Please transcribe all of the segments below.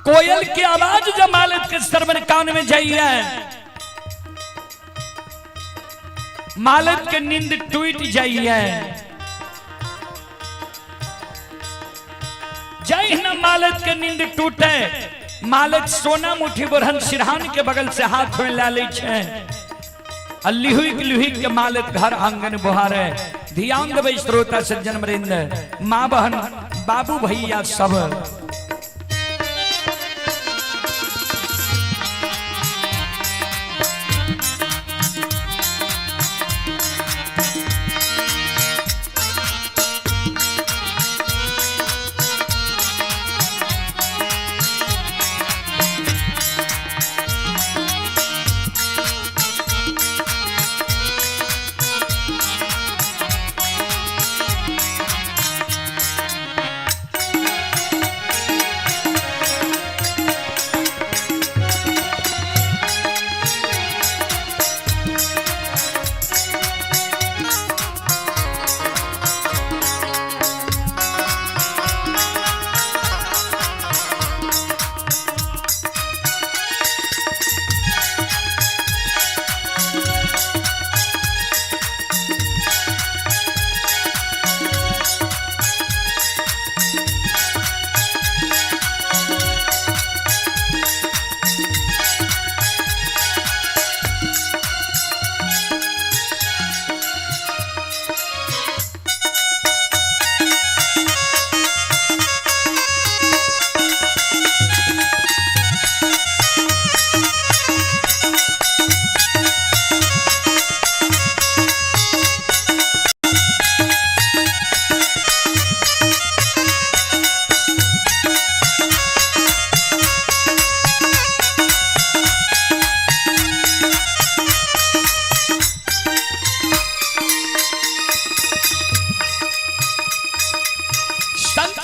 कोयल की आवाज जब मालिक के सरवर कान में जाइए, मालिक के नींद टूट जाइए। जय न मालिक के नींद टूटे, मालिक सोना मुठी बोरहन सिरहान के बगल से हाथ में ला ले छे। लिहुक के मालिक घर आंगन बुहारे। ध्यान देवे श्रोता सज्जन वृंद, माँ बहन बाबू भैया सब।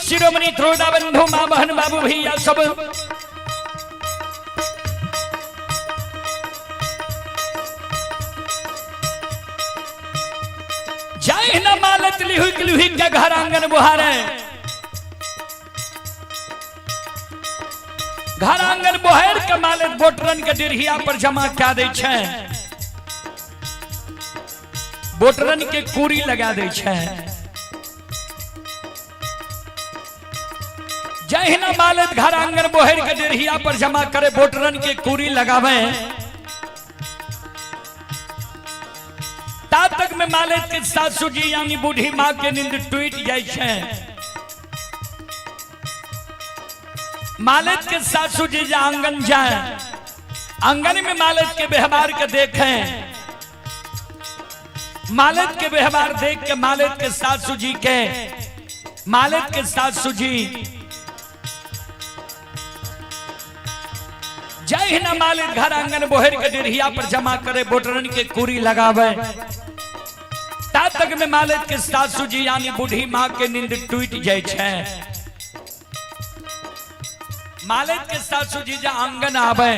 शिरोमणि श्रोता बंधु मां बहन बाबू भैया सब। जय न मालत लिहुक के घर आंगन बुहारे। घर आंगन बुहार के मालत बोटरन के डिरहिया पर जमा क्या दे छे, बोटरन के कूरी लगा दे छे। जय न मालत घर आंगन बोहर के डेढ़िया पर जमा करे, बोटरन के कूरी लगावे। ता तक में मालत के सासू जी यानी बूढ़ी माँ के नींद टूट जाए छे। मालत के सासू जी जा आंगन जाए, आंगन में मालत के व्यवहार के देखें। मालत के व्यवहार देख के मालत के सासू जी के, मालत के सासू जी जय न मालिक घर आंगन बोहर के डिरहिया पर जमा करे, बोटरन के कूरी लगावे। ता तक में मालिक के सासू जी यानी बूढ़ी माँ के नींद टूट जाए छे। मालिक के सासू जी जा आंगन आवे,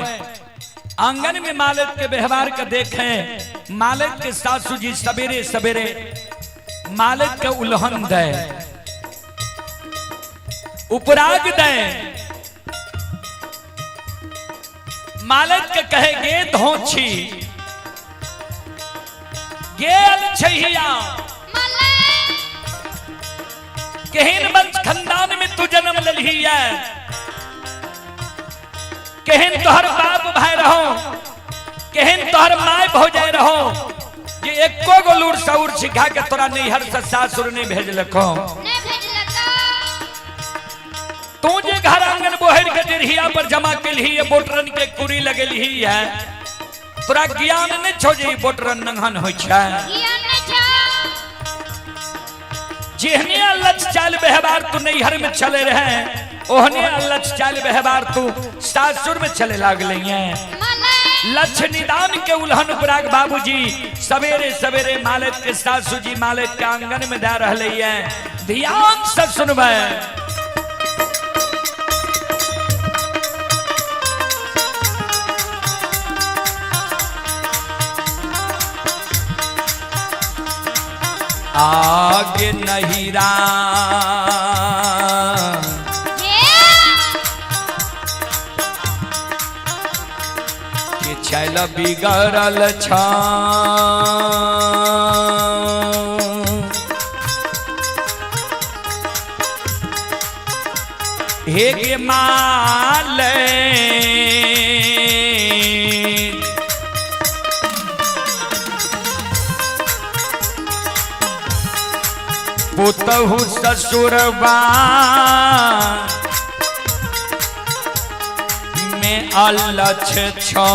आंगन में मालिक के व्यवहार के देखें। मालिक के सासू जी सवेरे सवेरे मालिक के उल्हन दे, उपराग दे। मालत के कहे गे धोछी गेल छहिया, केहन वंश खानदान में तू जन्म ललही है, केहन तोहर बाप भाई रहो, केहन तोहर माय भौजाई रहो, ये एको गो लूर सौर सिखा के तोरा नैहर से सासुर ने भेजलको। तू जे घर आंगन बोहर के डिरहिया पर जमा केलही, बोटरन के कूरी लगेलही है, तोरा ज्ञान नहीं छो जे बोटरन नंगहन होय छै। जेहने लच चाल व्यवहार तू नैहर में चले रहे, ओहने लच चाल व्यवहार तू सासुर में चले लागले हैं। लक्ष निदान के उल्हन उपराग बाबूजी सवेरे सवेरे मालिक के सासू जी मालिक के आंगन में दे रहे हैं। ध्यान से सुनबे। आगे नहीं बिगड़ल छा हे गे माले पुतहु ससुरबा में अलछ छो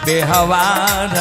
बेहवार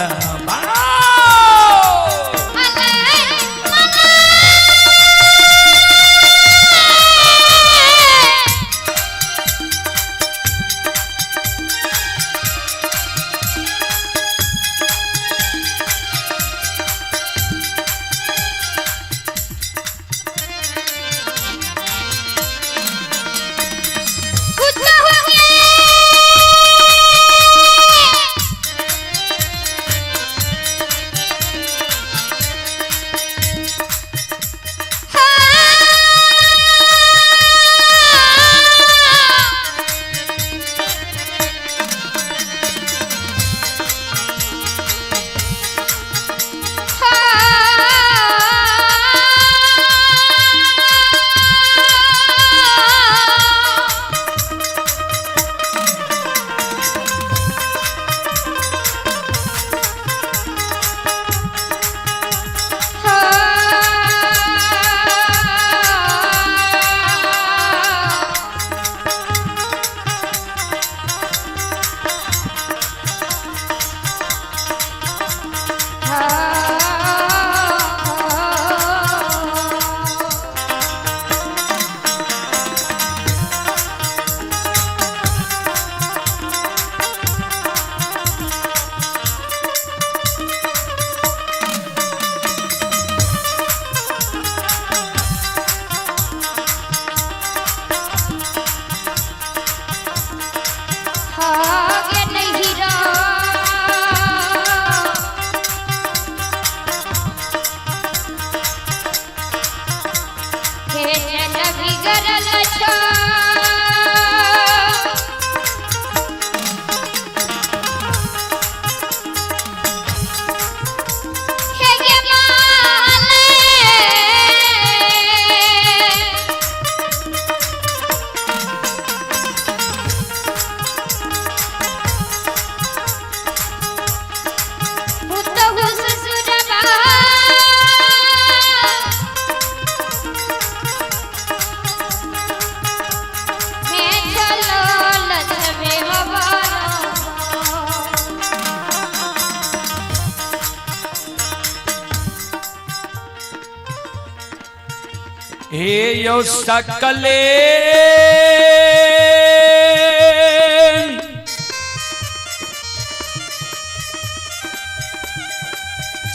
हे यो सकले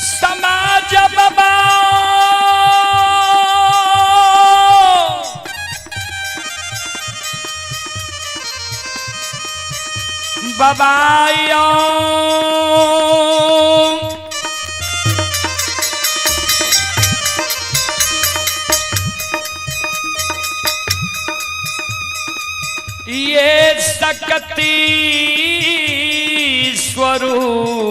समाज बाबा बाबायो ये शक्ति स्वरूपा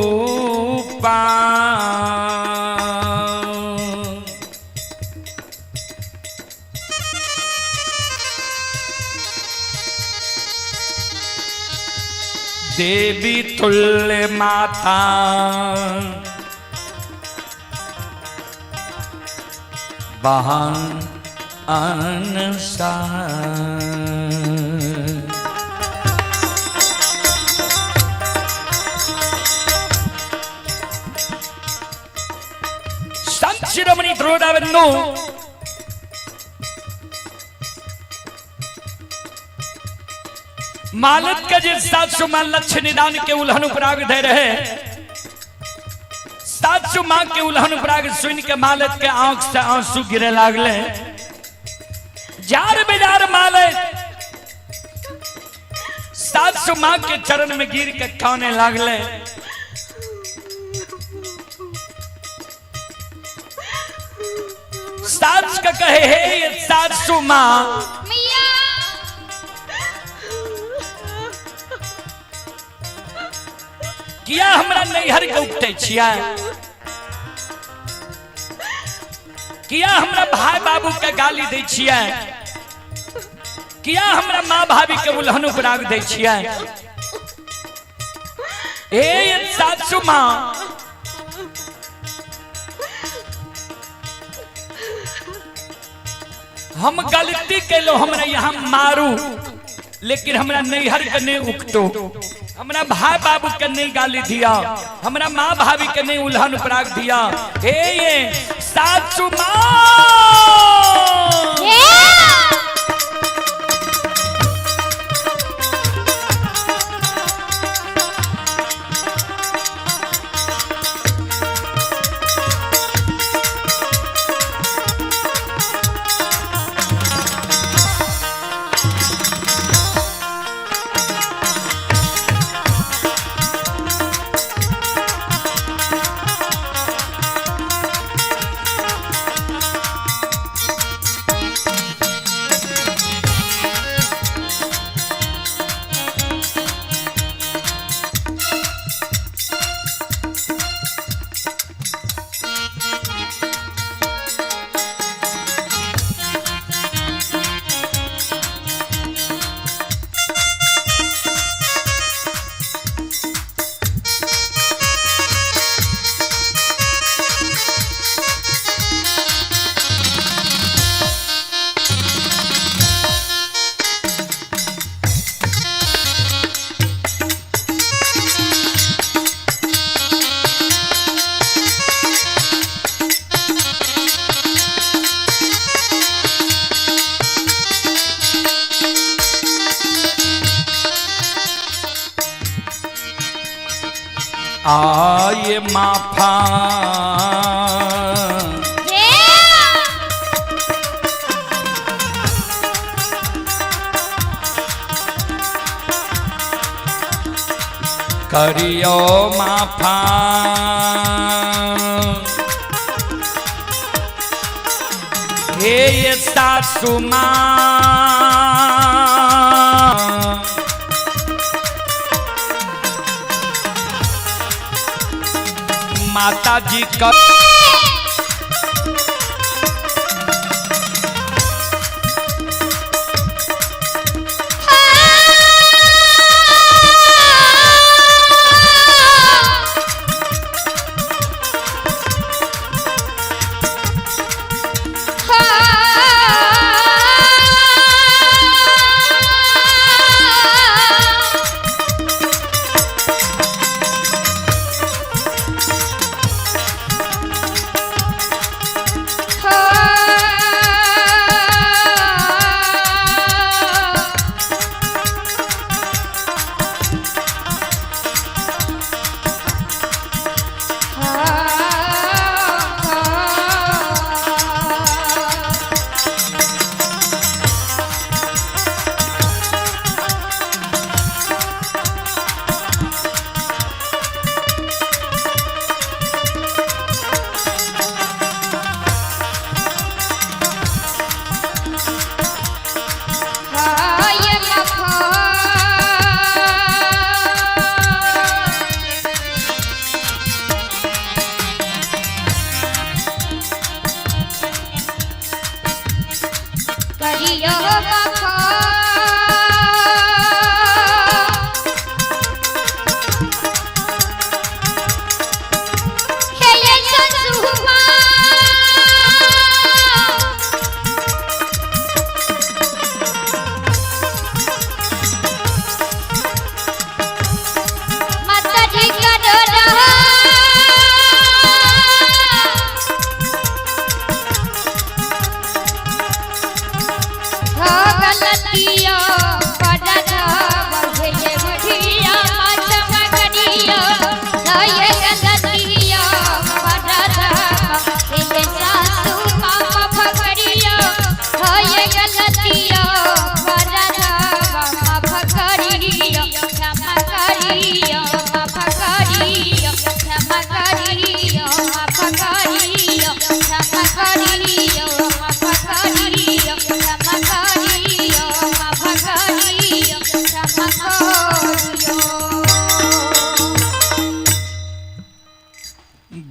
देवी तुल्य माता बहन संत शिरोमणि ध्रुवदाबंधु मालत का जिस 700 मान लक्ष्य निदान के उल्हन उपराग दे रहे 700 मां के उल्हन उपराग सुन के मालत के आंख से आंसू गिरे लागले जार बेजार मालत 700 मां के चरण में गिर के खाने लागले सास का कहे हे ये 700 मां किया हमरा नैहर के उकटे छिया, किया हमरा भाई बाबू के गाली दे छिया, किया हमरा माँ भाभी के उल्हन उपराग दे छिया। ए सासू माँ, हम गलती कैलो, हमरा यहाँ मारू, लेकिन हमरा नैहर के नहीं उकटो, हमरा भाई बाबू के नहीं गाली दिया, हमरा माँ भाभी के नहीं उल्हन उपराग दिया। हे ये सासू माँ, आये माफा करियो माफा, हे ये सासू माँ, माता जी का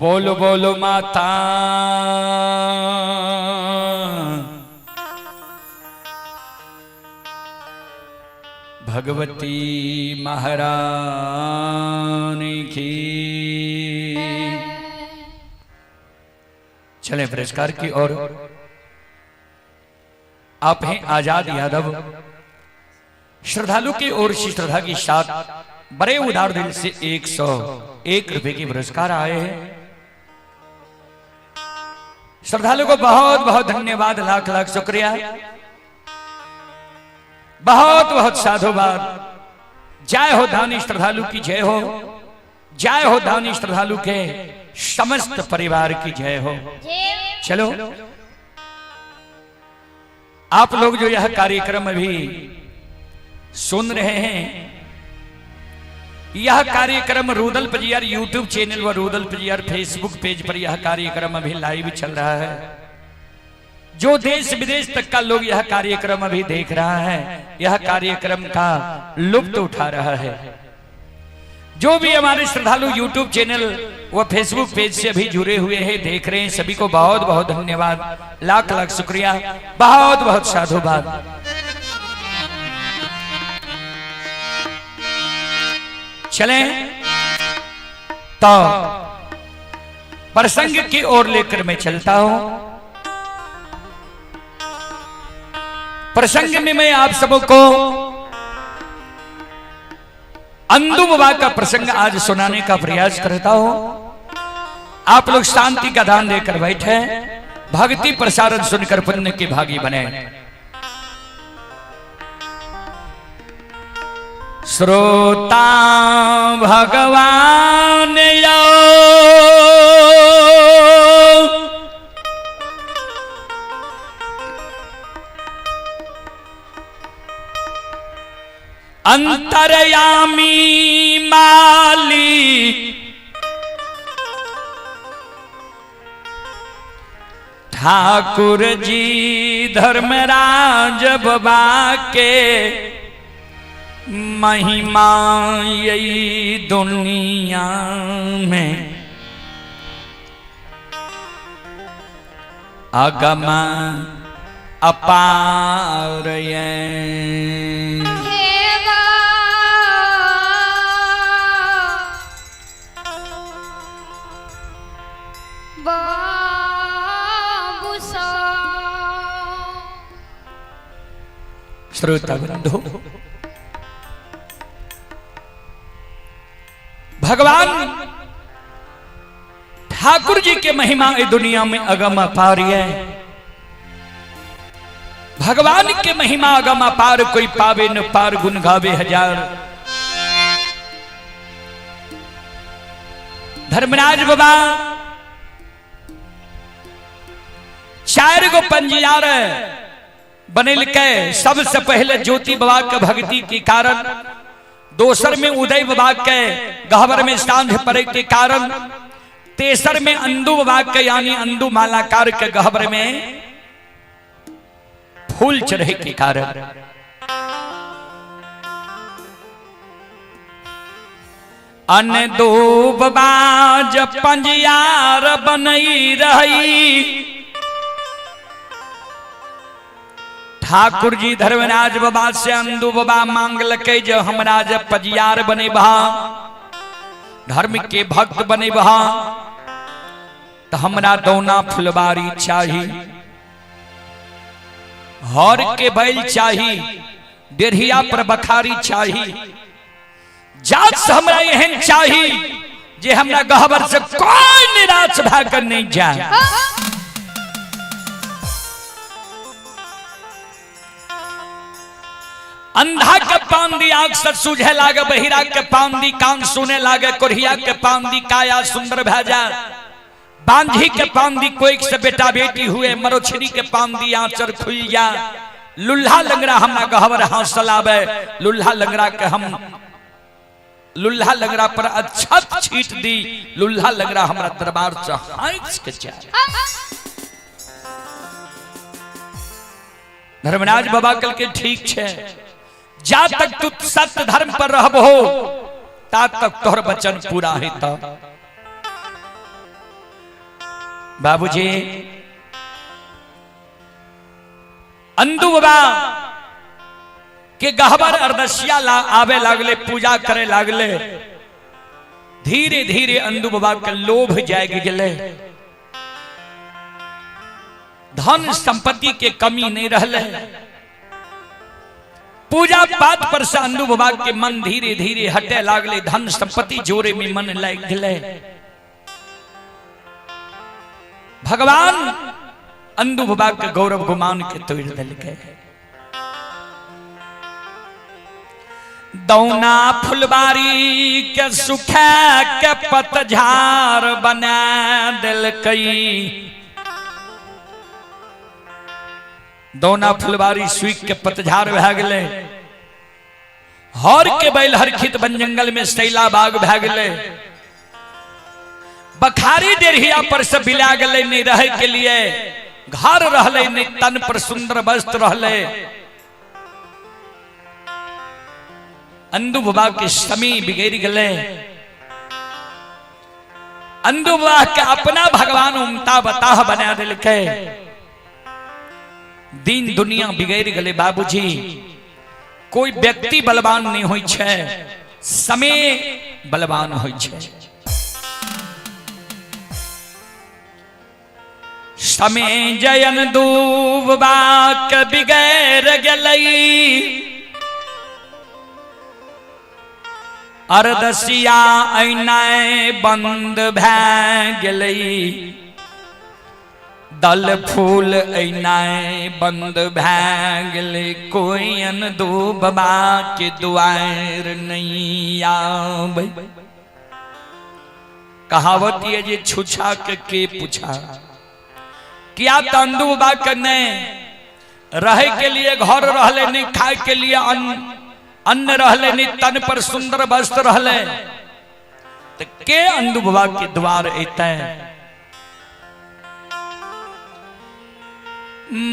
बोलो बोलो माता भगवती महारानी की। चलें पुरस्कार की ओर। आप हैं आजाद यादव। श्रद्धालु की ओर से श्रद्धा के साथ बड़े उदार दिल से 101 रुपए के पुरस्कार आए हैं। श्रद्धालु को बहुत बहुत धन्यवाद, लाख लाख शुक्रिया, बहुत बहुत साधुवाद। जय हो दानी श्रद्धालु की जय हो, जय हो दानी श्रद्धालु के समस्त परिवार की जय हो। चलो आप लोग जो यह कार्यक्रम अभी सुन रहे हैं, यह कार्यक्रम रूदल पजियार यूट्यूब चैनल व रूदल पजियार फेसबुक पेज पर यह कार्यक्रम अभी लाइव चल रहा है। जो देश विदेश तक का लोग यह कार्यक्रम अभी देख रहा है, यह कार्यक्रम का लुत्फ उठा रहा है। जो भी हमारे श्रद्धालु यूट्यूब चैनल व फेसबुक पेज से अभी जुड़े हुए हैं, देख रहे हैं, सभी को बहुत बहुत धन्यवाद, लाख लाख शुक्रिया, बहुत बहुत साधुवाद। चलें तो प्रसंग की ओर लेकर मैं चलता हूं। प्रसंग में मैं आप सबको अंदु बाबा का प्रसंग आज सुनाने का प्रयास करता हूं। आप लोग शांति का दान देकर बैठे, भक्ति प्रसारण सुनकर पुण्य के भागी बने। श्रोता भगवान यो अंतरयामी माली ठाकुर जी धर्मराज बाबा के महिमा यही दुनिया में अगम अपार श्रोता बंधु, भगवान ठाकुर जी के महिमा इस दुनिया में अगम अपार है। भगवान के महिमा अगम अपार, कोई पावे न पार, गुण गावे हजार। धर्मराज बाबा 4 गो पंजियार बने लिखे। सबसे पहले ज्योति बाबा के भक्ति के कारण, दोसर में उदय बाबा के गहवर में सांझ पड़े के कारण, तेसर में अंदु बाबा के यानी अंदु मालाकार के गहवर में फूल चढ़े के कारण। अनदो बाबा जब पंजियार बनई रही, ठाकुर जी धर्मराज बाबा से अंदु बाबा मांग लके जो हमरा जब पंजियार बने बहा, धर्म के भक्त बने बहा, तो हमरा दौना फुलबारी चाहिए, हर के बैल चाहिए, डेढ़िया पर बखारी चाहिए, जात से हमरा एहन चाहिए जे हमरा गहवर से कोई निराश भाकर नहीं जाए। अंधा के पांदी आंख से सूझे लागे, बहिरा के पांदी कान सुने लागे, कोरिया के पांदी काया सुंदर भेजा, बांझी के पांदी कोई से बेटा बेटी हुए, मरोछरी के पांदी आंचर खुल जा, लुल्हा लंगड़ा हमरा गहवर हौसलावे, लुल्हा लंगड़ा के हम लुल्हा लंगड़ा पर अच्छत छीट दी, लुल्हा लंगड़ा हमरा दरबार से हाइस के जाए। धर्मराज बाबा कल के ठीक छे, जा तक तू सत्य धर्म पर रहबो ता तक तोहर वचन पूरा हेता। बाबूजी अंदू बाबा के गहबर अरदसिया आवे लागले, पूजा करे लागले। धीरे धीरे अंदू बाबा के लोभ जाग गए। धन संपत्ति के कमी नहीं रहले। पूजा पाठ पर से अंदू बाबा के मन धीरे धीरे हटे लागले। धन संपत्ति जोरे में मन लग गए। भगवान अंदू बाबा के गौरव गुमान के तोड़ दिलके। दौना फुलबारी के सुखा के पतझार बना दिलकई। दौना फुलबारी सूख के पतझार भै गए। हर के बैल हरखित बन जंगल में शैला बाग भै गए। बखारी डेढ़िया पर से बिला गए। नहीं रहे के लिए घर रहले, नहीं तन पर सुंदर वस्त्र रहले। अंदू बाबा के समय बिगड़ गए। अंदू बाबा के अपना भगवान उमता बताह बना दिलके। दिन दुनिया बिगड़ गए। बाबूजी कोई व्यक्ति बलवान नहीं होई छे, समय बलवान होई छे। समय जयन दूबा के बिगड़ गई। अरदसिया ऐनाए बंद भै गई। दल फूल ऐनाए बंद भै गए। कोई अंदू बाबा के दुआर नहीं आवे। कहावत ये जे छुछा के पूछा। क्या अंदू बाबा के नहीं रहे के लिए घर रहले, नहीं खाए के लिए अन्न रहले, नहीं तन पर सुंदर वस्त्र रहले। तो के अंदू बाबा के द्वार अते।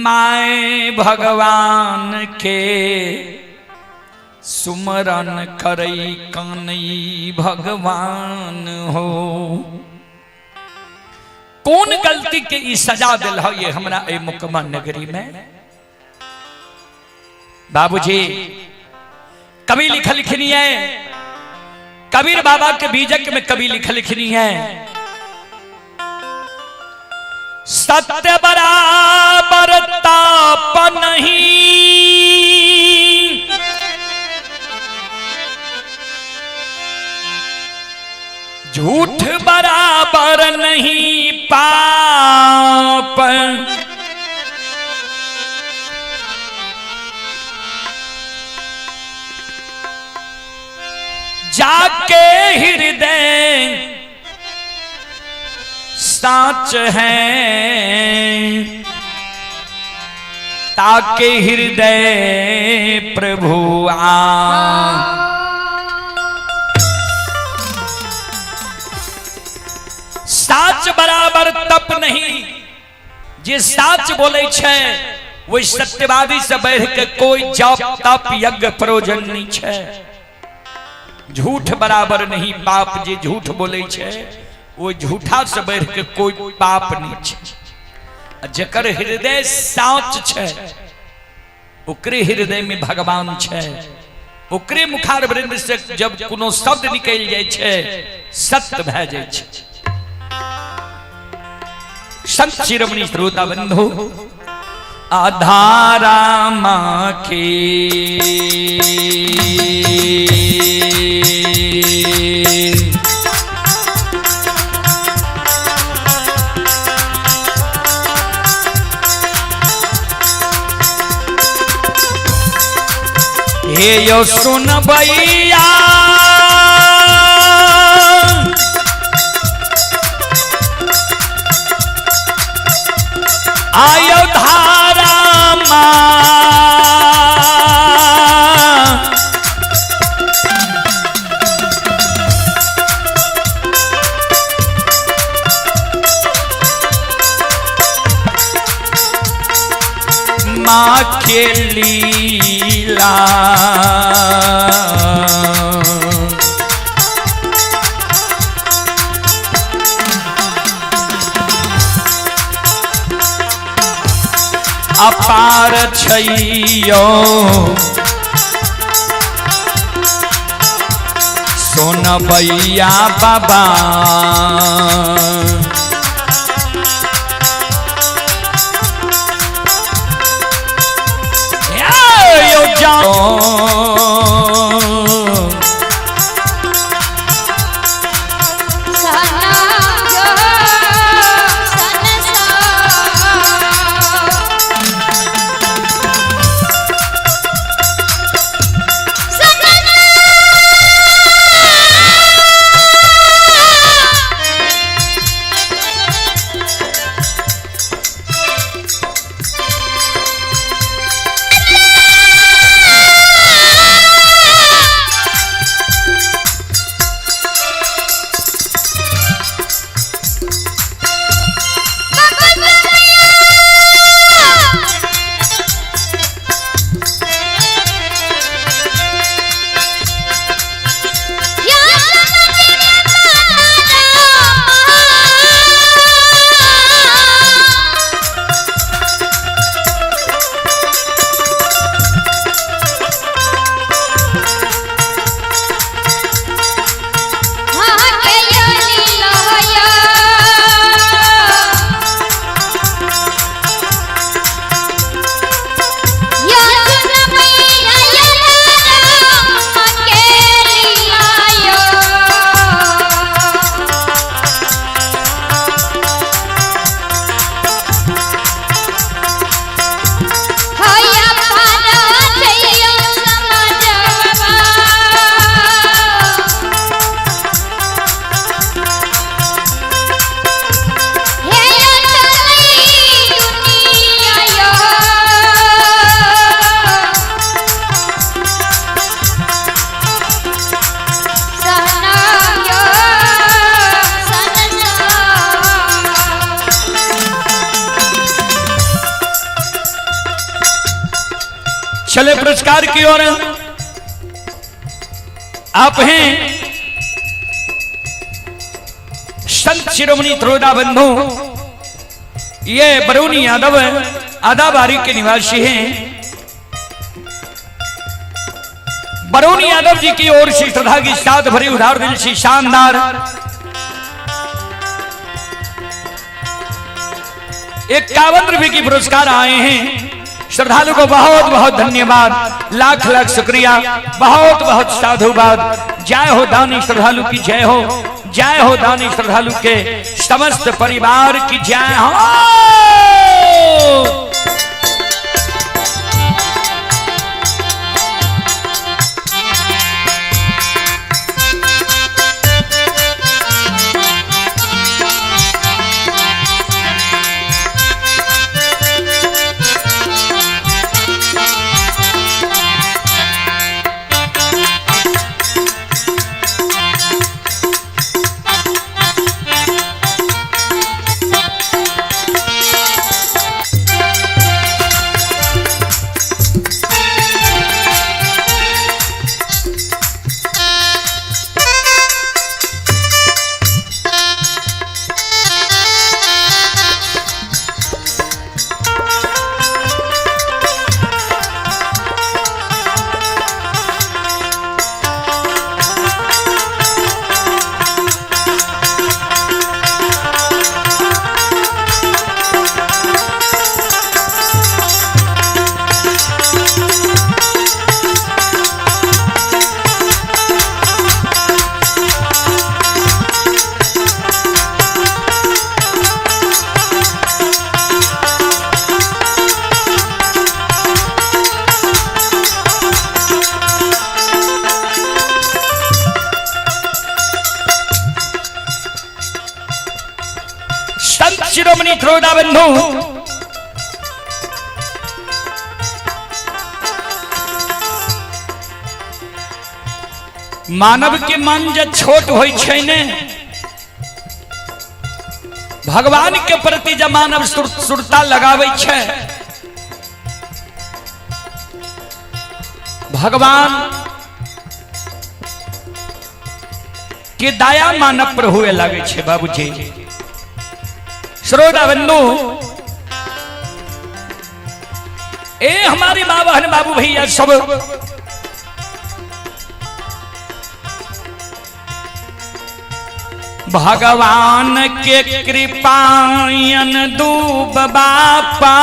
माए भगवान के सुमरन करई कानई भगवान हो। कौन गलती के ई सजा दिल हो ये हमरा ए मुकम्मा नगरी में। बाबूजी कवि लिखनी है। कबीर बाबा के बीजक में कवि लिखनी है। सत्य बराबर ताप नहीं, झूठ बराबर नहीं पाप। जाके हृदय साच है, ताके हृदय प्रभु आ। साच बराबर तप नहीं। जे साच बोले छे वही सत्यवादी से बढ़ के कोई जप तप यज्ञ प्रयोजन नहीं छे। झूठ बराबर नहीं पाप। जे झूठ बोले छे वो झूठा से बढ़ के कोई पाप नहीं छे। जकर हृदय साच छे ओकरे हृदय में भगवान छे। ओकरे मुखार वृंद से जब कोनो शब्द निकल जाए छे सत्य भै जाए छे। संत शिरोमणि श्रोता बंधु आधारा माँ के हे यो सुन भैया आयो धारा माँ के लीला। अपार छैयो सोनबैया बाबा यो जाओ चले पुरस्कार की ओर। आप हैं संत शिरोमणि त्रोदा बंधु, ये बरौनी यादव आदाबारी के निवासी हैं। बरौनी यादव जी की ओर से श्रद्धा की साथ भरी उधार दिल से शानदार 51 रुपए की पुरस्कार आए हैं। श्रद्धालु को बहुत बहुत धन्यवाद, लाख लाख शुक्रिया, बहुत बहुत साधुवाद। जय हो दानी श्रद्धालु की जय हो, जय हो दानी श्रद्धालु के समस्त परिवार की जय हो। शिरोमणि त्रोदा बंधु मानव के मन जब छोट होई छै ने, भगवान के प्रति जब मानव सुरता लगावे छै, भगवान के दया मानव पर हुए लगे छे। बाबूजी श्रोता बंधु ए हमारी माँ बहन बाबू भैया सब भगवान के कृपायन दूब बापा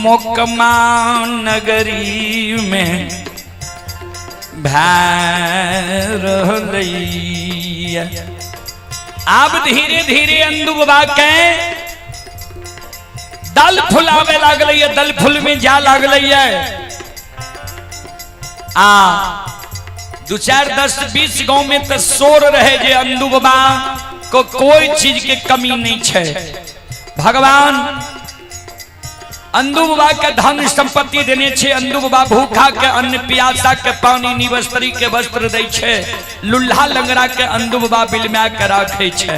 मोकमा नगरी में भैर अब धीरे धीरे अंदू बाबा के दल फुलावे लागल है, दल फुल में जा लागल है। दो चार 10-20 गांव में तो शोर रहे जे अंदू बाबा को कोई चीज के कमी नहीं है। भगवान अंदू बाबा के धन संपत्ति देने छे। अंदू बाबा भूखा के अन्न प्यासा के पानी निवस्त्री के वस्त्र दै छे। लुल्हा लंगड़ा के अंदू बाबा बिलमा के राखे छे।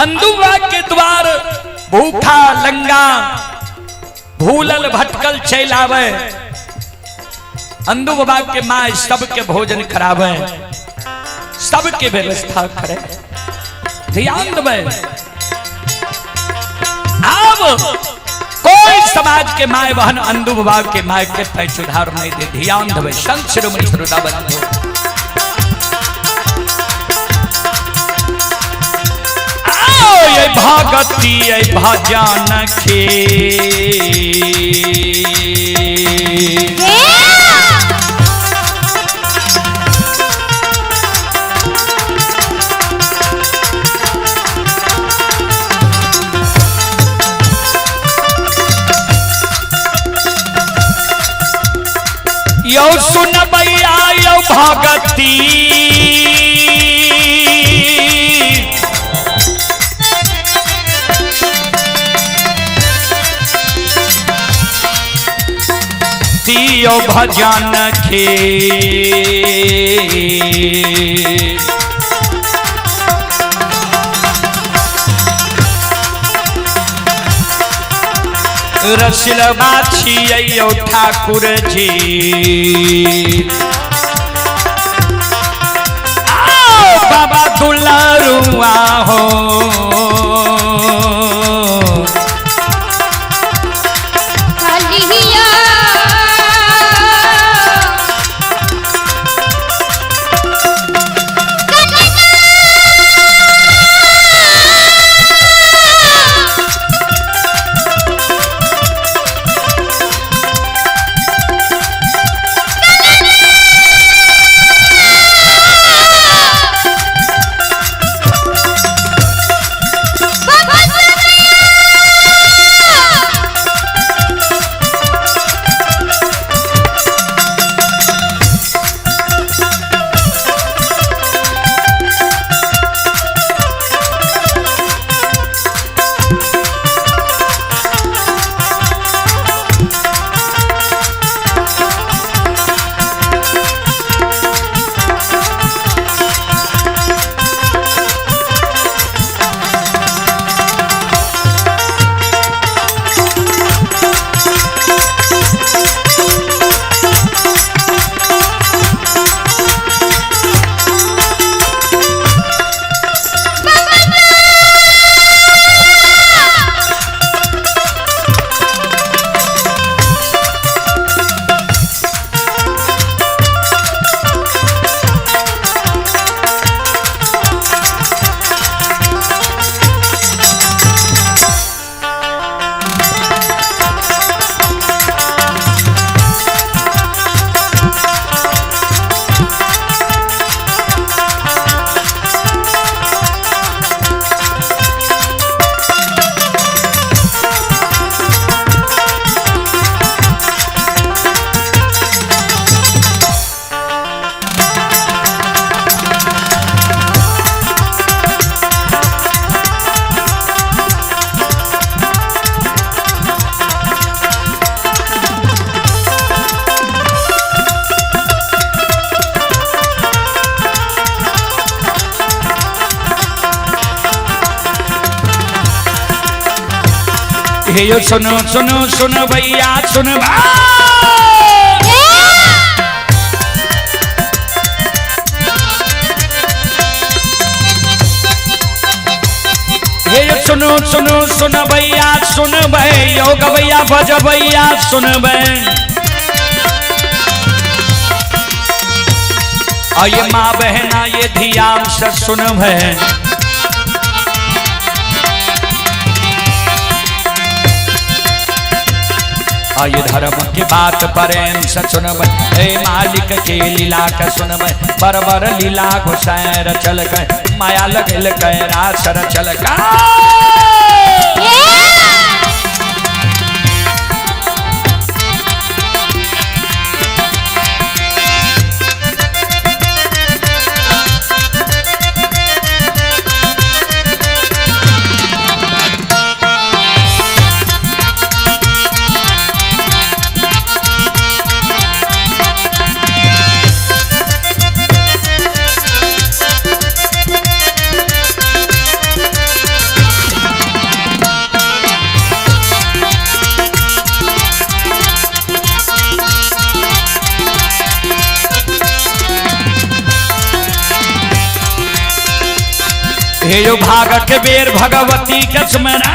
अंदू बाबा के द्वार भूखा लंगा भूलल भटकल चल आवे। अंदू बाबा के माँ सबके भोजन करावे, सबके व्यवस्था करे। ध्यान देवे अब कोई समाज के माए बहन अंदू बाबा के माए के पे सुधार नहीं दे। ध्यान देवे संत शिरोमणि श्रोता बंधु आओ ये भगती ये भजन के यो सुन भैया यो भगती तियो भजन के रसिलवा छियौ ठाकुर जी आओ बाबा दुलारुआ हो हे यो सुनो सुनो सुनो भैया सुन सुनो सुनो सुन भैया सुन भै यो गवैया बज भैया सुन भै और ये माँ बहना ये ध्यान से सुन भै और ये धर्म की बात प्रेम से सुन भै हे मालिक के लीला का सुन भै बरबर लीला घुसैर चल गए माया लगल कैरा सर चल गए हे यो भागक बेर भगवती के स्मरण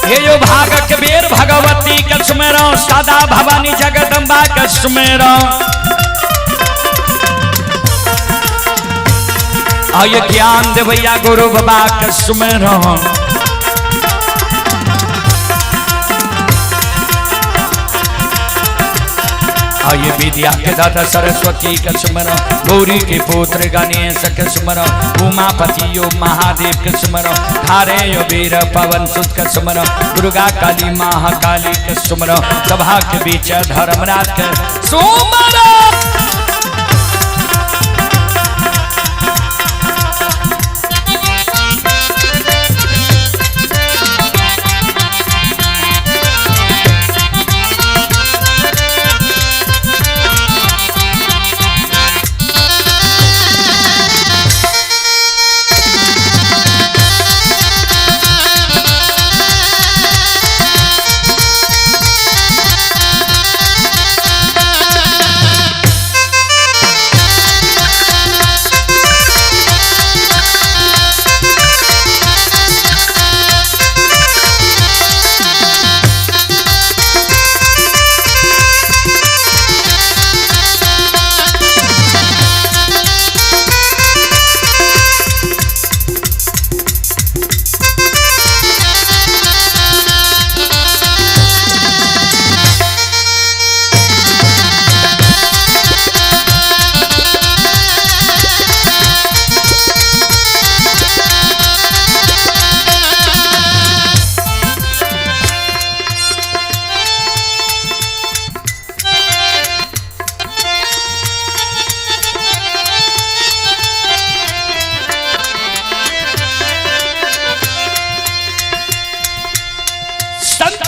हे यो भागक बेर भगवती के स्मरण सदा भवानी जगदम्बा के स्मरण आये ज्ञान दे भैया गुरु बाबा के स्मरण आये विद्या के दाता सरस्वती के स्मरण गौरी के पुत्र गणेश के स्मरण उमापति यो महादेव के स्मरण धारे यो वीर पवन सुत के स्मरण दुर्गा काली महाकाली के स्मरण सभा के बीच धर्मराज के स्मरण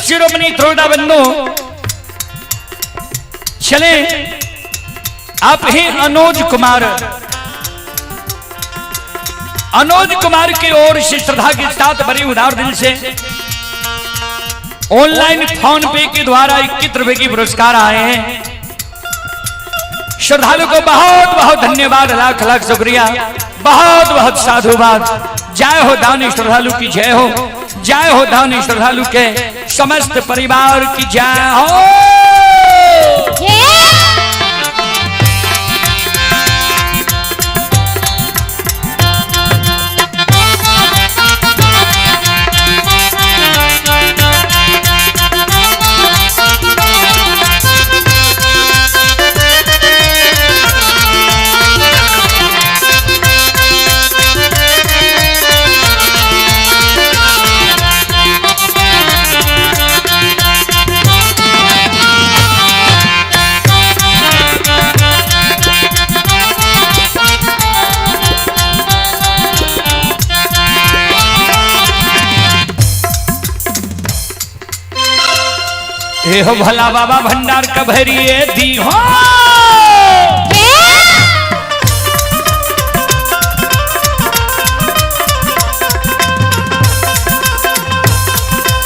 शिरोमणि त्रोड़ा बंधु चले आप ही अनुज कुमार की ओर से श्रद्धा के साथ बड़ी उदार दिल से ऑनलाइन फोन पे के द्वारा 21 रुपए की पुरस्कार आए हैं। श्रद्धालु को बहुत बहुत धन्यवाद, लाख लाख शुक्रिया, बहुत बहुत साधुवाद। जय हो दानी श्रद्धालु की जय हो, जय हो दानी श्रद्धालु के समस्त परिवार की जय हो। हे हो भला बाबा भंडार का भरिए दी हो,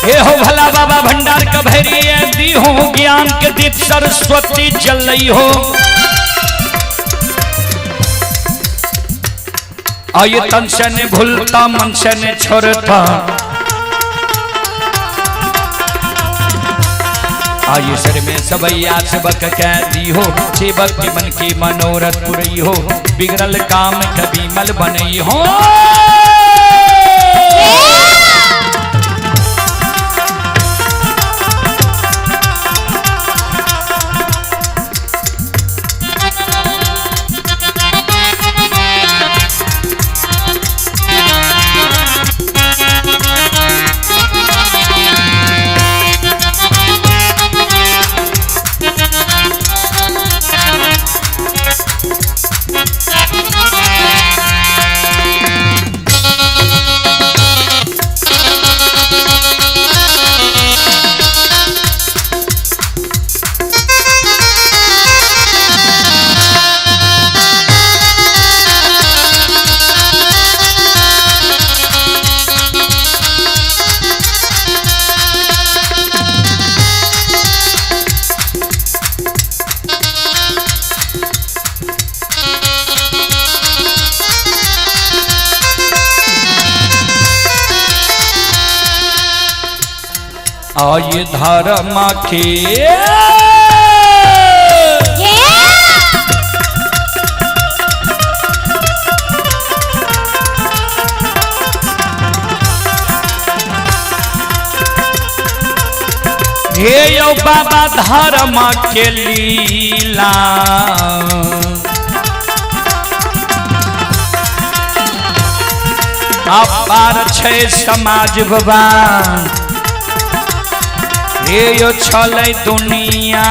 हे हो भला बाबा भंडार का भरिए दी हो, ज्ञान ज्ञान के दीप सरस्वती जल रही हो। आये तन से ने भूलता मन से ने छोड़ता, आये सर में सबैया सबक कह दी हो, सेवक के मन की मनोरथ पुरई हो, बिगड़ल काम कभी मल बनई हो। आये धर्म के हे यो बाबा धर्म के लीला, अपार छे समाज बाबा, हे यो छलै दुनिया।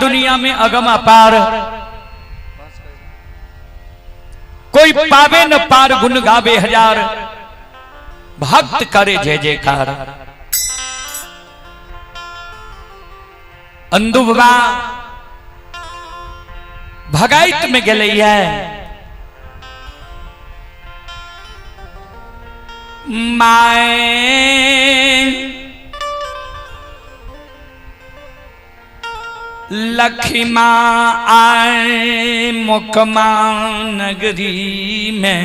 दुनिया में अगम अपार, कोई पावे न पार, गुण गावे हजार, भक्त करे जय जयकार। अंधुबा भगाइत में गले है, माए लखीमा आए मुकमा नगरी में,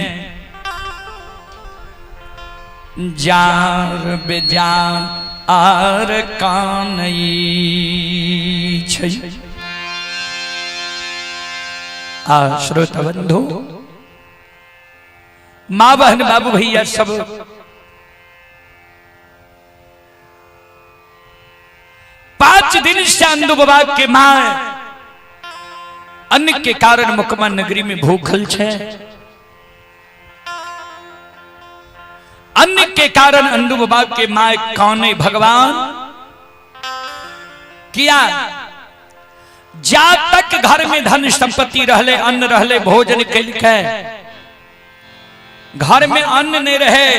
जार बेजार आर कानई छै। श्रोत बंधु, माँ बहन बाबू भैया सब पांच दिन से अंधु बाबा के मां अन्न के कारण मुकमा नगरी में भूखल छे। अन्न के कारण अंधु बाबा के मां कौने भगवान किया, जा तक घर में धन संपत्ति रहले, अन्न रहले, भोजन के घर में अन्न नहीं रहे,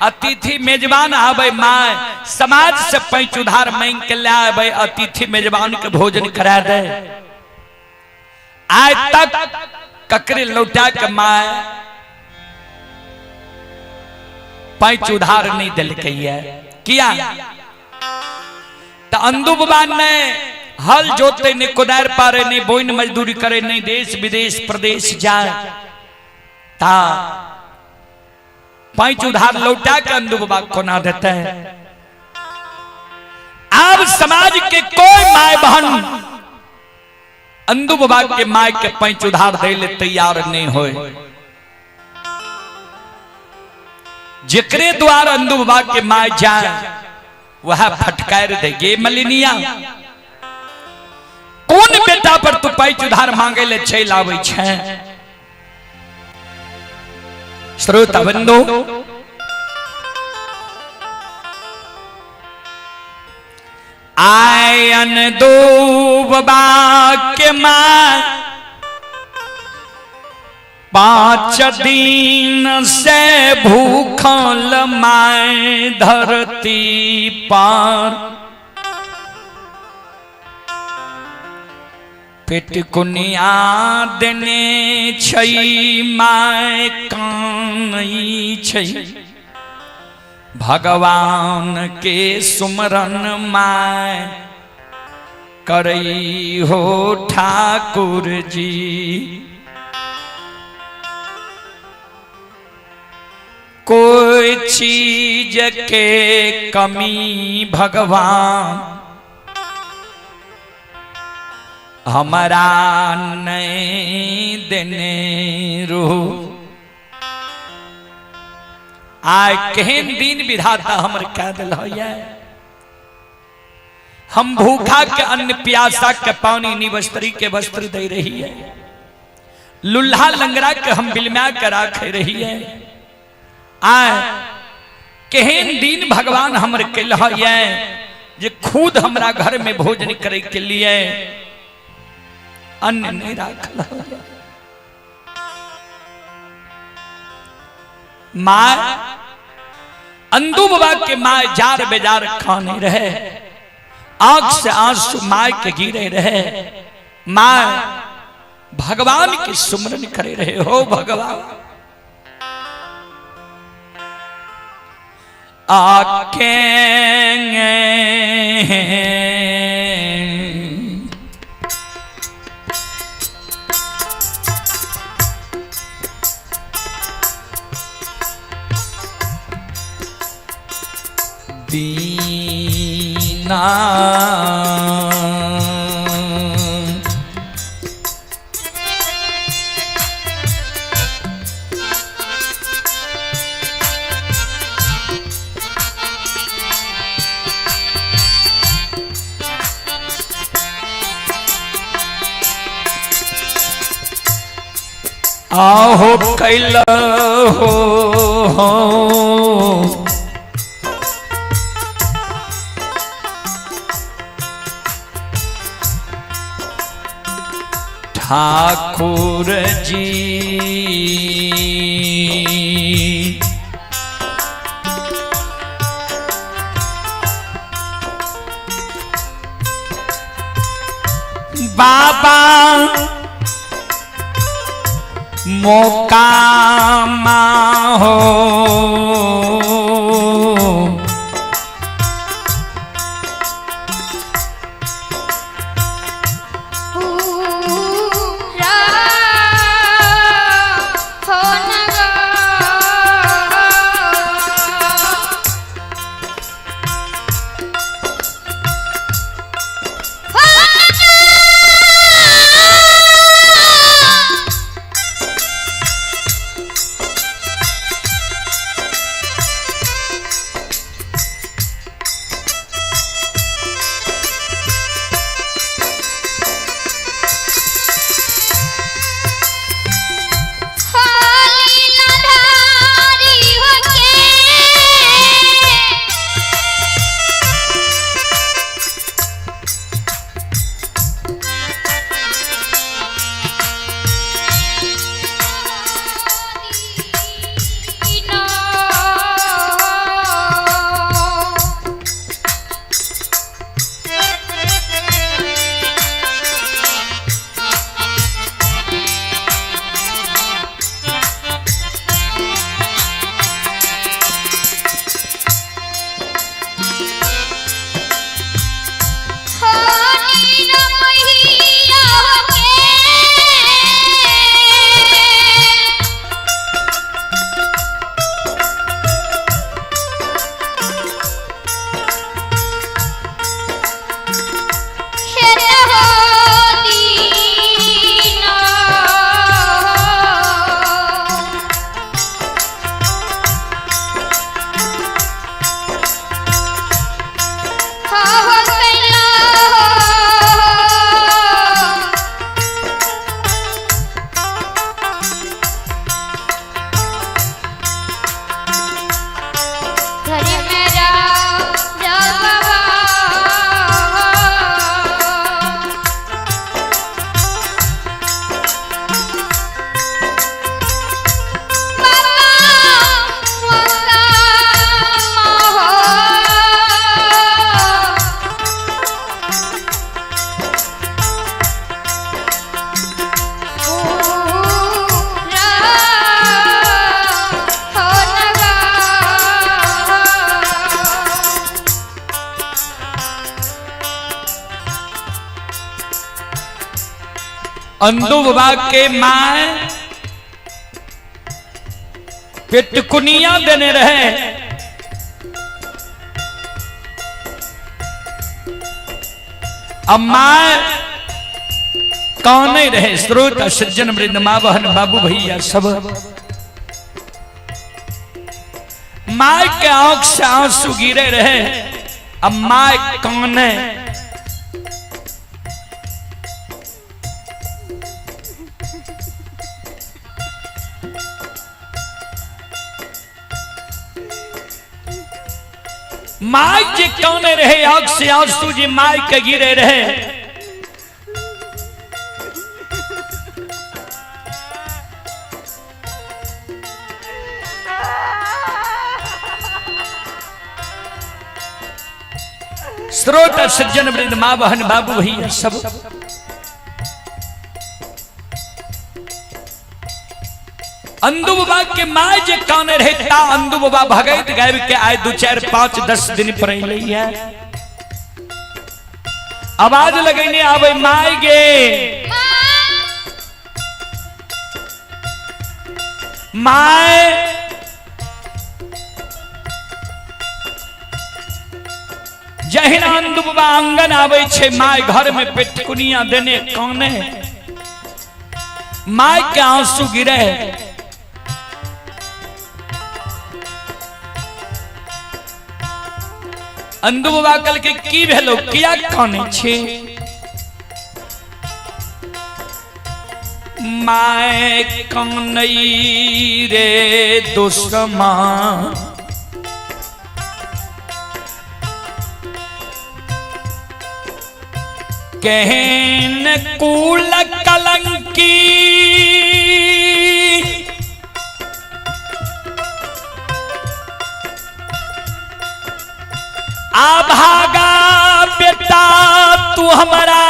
अतिथि मेजबान आवे, माँ समाज से पैंच उधार मांग के ले आवे, अतिथि मेजबान के भोजन करा दे। आज तक ककरे लौटा के माँ पैंच उधार नहीं दिल किया। तो अंधु बाबा ने हल जोते ने, कुदार पारे ने, बोइन मजदूरी करे नहीं, देश विदेश प्रदेश जाए ता 5 उधार लौटा के अंधु बाबा को ना देते हैं। अब समाज के कोई माय बहन अंधु बाबा के माय के 5 उधार दे ले तैयार नहीं होए। जिकरे द्वार अंधु बाबा के माय जाए वह फटकार देगे मलिनिया। कौन बेटा पर तू 5 उधार मांगे ले चल आवे छे। श्रोता बंधु आयन दो बाबा के मां 5 दिन से भूखल माय धरती पर। पेट कुनिया देने छई माय कानई छई। भगवान के सुमरन माय करई हो ठाकुर जी। कोई चीज के कमी भगवान हमारा नहीं देने रो। आय केहन दिन विधाता हमर कह दिल है। हम भूखा के अन्न प्यासा के पानी निवस्त्री के वस्त्र दे रही है। लुल्हा लंगड़ा के हम बिलमा के राख रही है। आय केहन दिन भगवान हमर कल है जे खुद हमरा घर में भोजन करे के लिए अन्न नहीं राखल। माँ अंधु बाबा के माँ जार बेजार खाने रहे। आंख से आंसू माँ के गिरे रहे। माँ भगवान की सुमरन करे रहे। हो भगवान आके दीना आहो कैल हो ठाकुर जी। बाबा मोकामा हो अंदू बाबा के माए पेटकुनिया देने रहे। अब माए कौन नहीं रहे, स्रोत सज्जन वृंद माँ बहन बाबू भैया सब माँ के आंख से आंसू गिरे रहे। अब माँ कौन है, माई जी कौन रहे, आंख से आंसू जी माई के गिरे रहे। स्रोत सज्जन वृंद माँ बहन बाबू भैया सब अंदू बाबा के माँ जे कौन रहता। अंदू बाबा भगत गैब के आए 2 4 5 10 दिन पर है। आवाज लगने आवे माई गे माए, जहिन अंदू बाबा आंगन आवे छे माय घर में पेटकुनिया देने कौन है। माय के आंसू गिरे। अंदू बाबा कल के की भेलो किया कौन छे। माय कौन रे दुश्मन कहन कूल कलंकी आभागा बेटा तू हमारा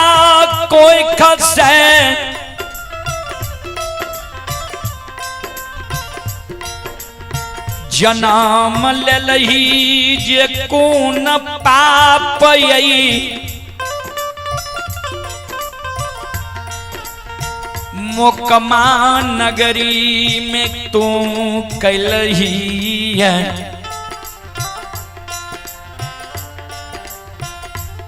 कोई खस है। जन्म ले लही जे कौन पाप यई मोकमा नगरी में तू कैलही है।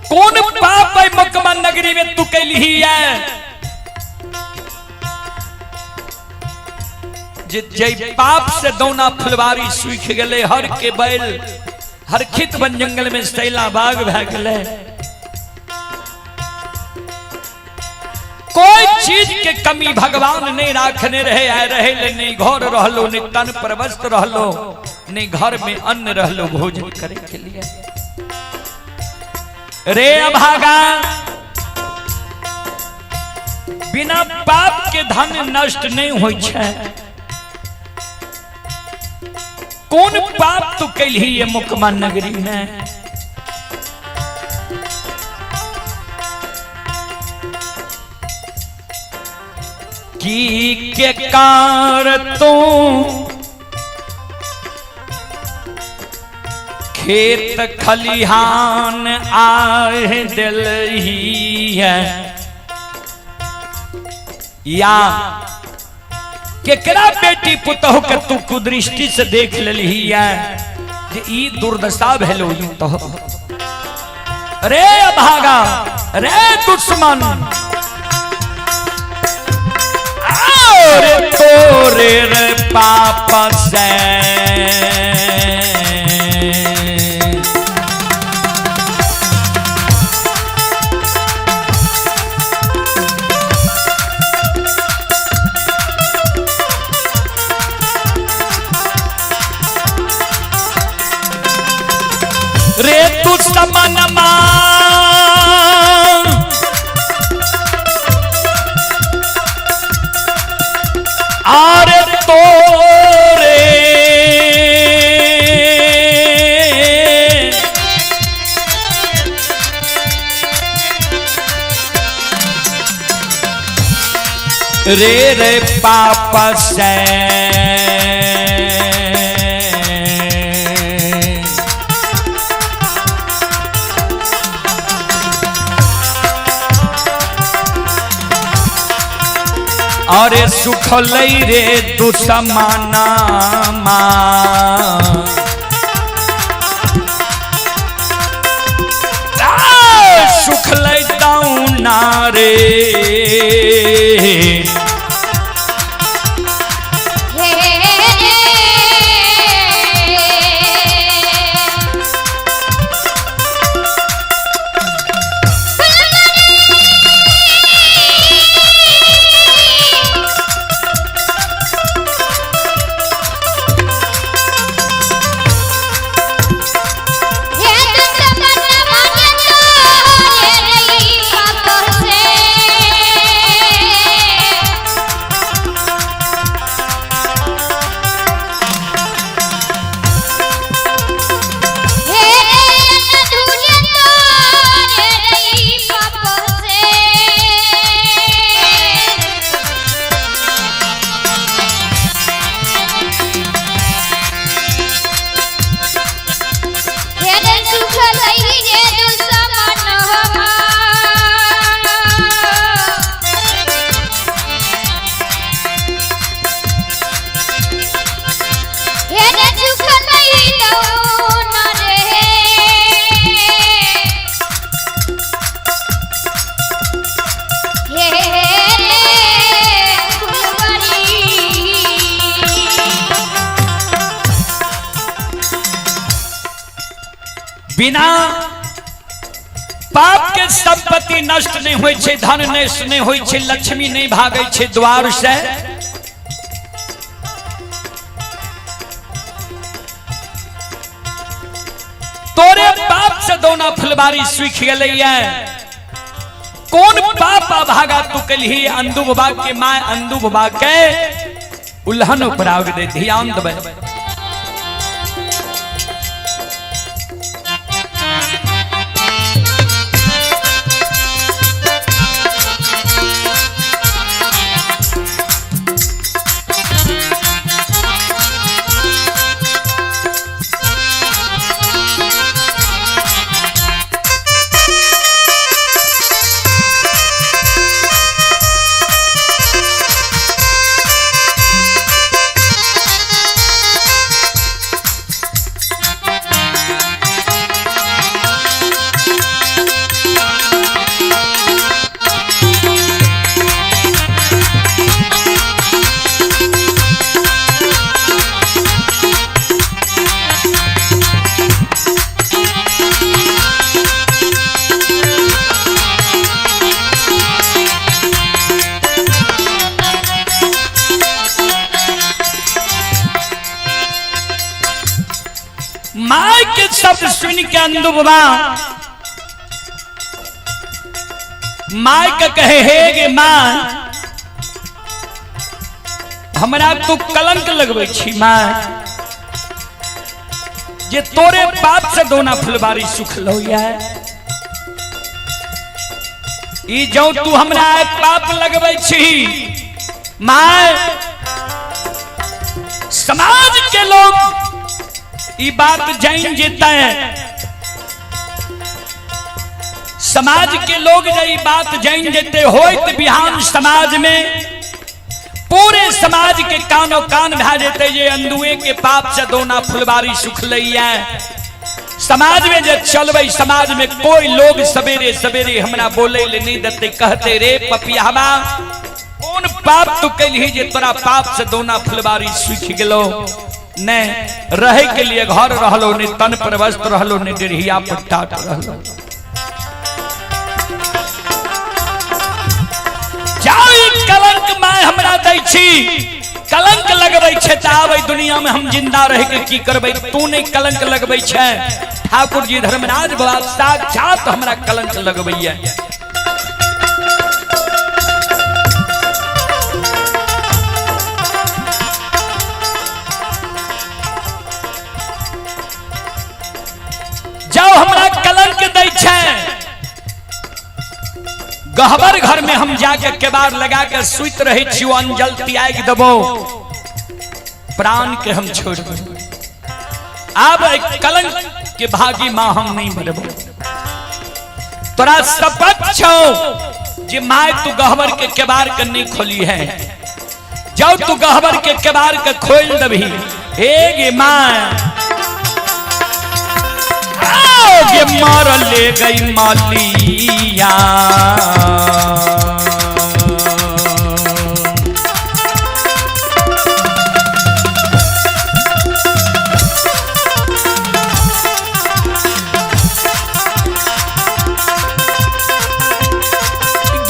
कौन पाप है मोकमा नगरी में तू कैलही है। जय पाप से दौना फुलवारी सूख गले, हर के बैल हर खित बन जंगल में सैला बाग भै गले। कोई चीज के कमी भगवान नहीं राखने रहे। आए रहे नहीं घर रहलो, नहीं तन पर वस्त्र रहलो, नहीं घर में अन्न रहलो भोजन करे के लिए। रे अभागा बिना पाप के धन नष्ट नहीं होई छे। कौन पाप तू कैलही ये मुकमा नगरी में। की के कार तू खेत खलिहान आए दिलही है। या केकरा बेटी पुतहु के तू कुदृष्टि से देख लेलही है जे ई दुर्दशा भेलो यूं तो। रे अभागा रे दुश्मन रे तोरे रे पाप से रे दुश्मन आरे तोरे रे रे पाप से अरे सुखलई रे दुश्मना सुखलई दाऊना रे बिना पाप के संपत्ति नष्ट नहीं होय छे, धन नष्ट नहीं होय छे, लक्ष्मी नहीं भागे छे द्वार से। तोरे पाप से दोना फुलबारी सूख गलैया। कौन पाप भागा तू कलही अंधु बाबा के माय अंधु बाबा के उल्हन उपराग दे ध्यान दबे। माय के शब्द सुन के अंधु बाबा माय के कहे हे गे माँ हमरा तू कलंक लगबै छी माँ, जे तोरे पाप से दोना फुलबारी सुख लोया। ई जो तू हमरा पाप लगबै छी माँ, समाज के लोग ई बात जान जेता है, समाज के लोग ये बात जान जेते होइत बिहान समाज में पूरे समाज के कानो कान भा जेते ये अंधुए के पाप से दोना फुलबारी सुख लैया। समाज में जे चलबै समाज में कोई लोग सवेरे सवेरे हमरा बोले ले नहीं देते, कहते रे पपियाबा कौन पाप तू कलही जे तोरा पाप से दोना फुलबारी सुख गेलो। ने रहे के लिए घर रहलो, ने तन पर वस्त्र रहलो, ने देहिया पर टाट रहलो। जाई कलंक माय हमरा दै छी, कलंक लगबै छै त आबै दुनिया में हम जिंदा रह के की करबै। तू नहीं कलंक लगबै छै, ठाकुर जी धर्मराज बाबा साक्षात हमरा कलंक लगबैया। जाओ हमरा कलंक दै छै, गहबर घर में हम जाके केबाड़ लगा के सुत रहे छियो, अंजल त्याग देबो, प्राण के हम छोड़ देबो। अब एक कलंक के भागी मां हम नहीं बनबो। तोरा शपथ छो जे माय तू गहबर के केबाड़ के नहीं खोली है, जाओ तू गहबर के केबार के खोल दबी हे मां ये मार ले गई मालिया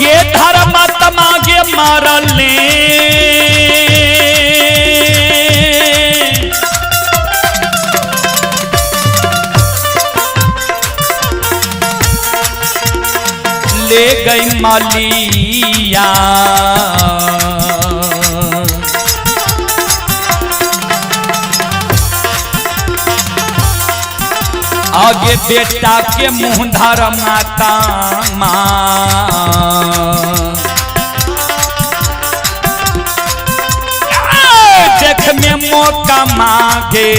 ये धर्म तमागे मार ले ले गई मालिया आगे बेटा के मुंह धर माता देख में मौका मांगे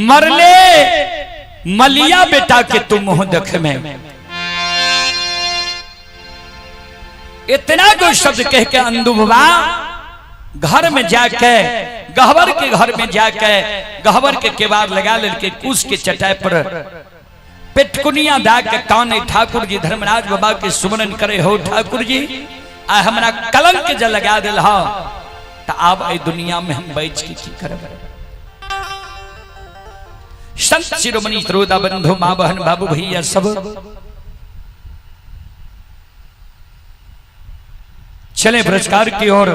मरले मलिया बेटा के तुम मुंह देख में इतना कोई शब्द कह के अंदुभवा घर में जाके गहवर के घर में जाके गहवर के केवाड़ लगा लेके कूस के चटाई पर पेटकुनिया दाग के काने ठाकुर जी धर्मराज बाबा के सुमरन करे हो ठाकुर जी आ हमरा कलंक के जल लगा दिल हो तो अब ए दुनिया में हम बैठ के की करब। संत शिरोमणि श्रोता बंधु मां बहन बाबू भैया सब चले पुरस्कार की ओर।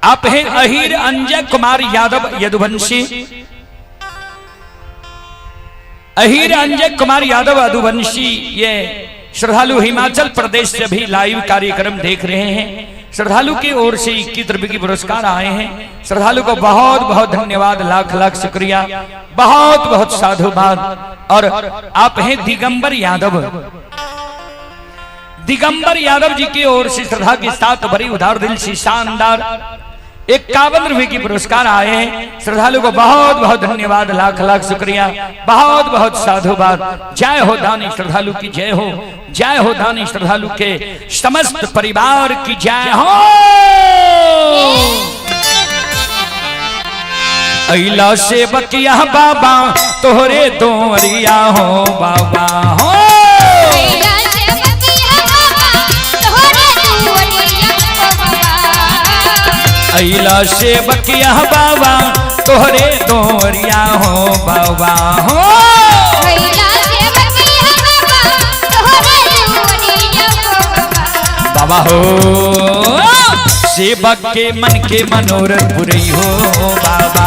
आप हैं अहीर अंजय कुमार यादव यदुवंशी। अहीर अंजय कुमार यादव यदुवंशी ये श्रद्धालु हिमाचल प्रदेश से भी लाइव कार्यक्रम देख रहे हैं। श्रद्धालु की ओर से 21 रुपए की पुरस्कार आए हैं। श्रद्धालु को बहुत बहुत धन्यवाद, लाख लाख शुक्रिया, बहुत बहुत साधुवाद। और आप हैं दिगंबर यादव। दिगंबर यादव जी की ओर से श्रद्धा के साथ भरी उदार दिल से शानदार 51 रुपए की पुरस्कार आए हैं। श्रद्धालु को बहुत बहुत धन्यवाद, लाख लाख शुक्रिया, बहुत बहुत साधुवाद। जय हो दानी श्रद्धालु की जय हो, जय हो दानी श्रद्धालु के समस्त परिवार की जय हो। अइला सेवकिया बाबा तोहरे दोरिया हो बाबा हो। अइला सेवकिया बाबा तोहरे दोरिया हो बाबा हो। बाबा हो सेवक के मन के मनोरथ पुरई हो बाबा।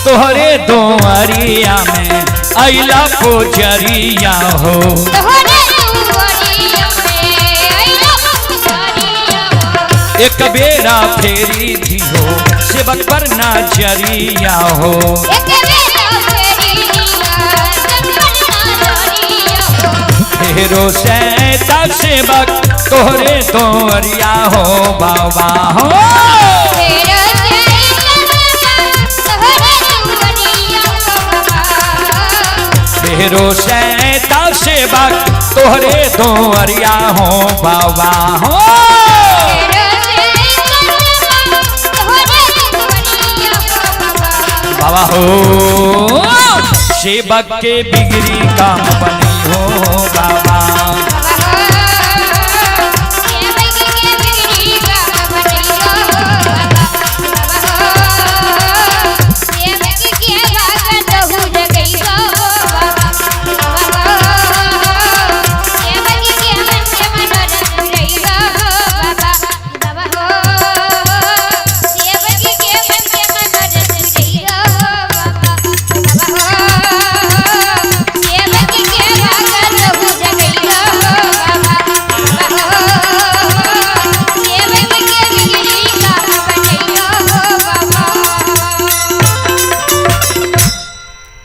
तोहरे दोरिया में अइला पोजरिया हो। एक बेरा फेरी दी हो सेवक पर नजरिया हो। फेरो सैता सेवक तोहरे दोरिया हो बाबा हो। फेरो सैता सेवा तोहरे दोरिया हो बाबा हो। बाबा हो सेवक के बिगड़ी काम बनी हो बाबा।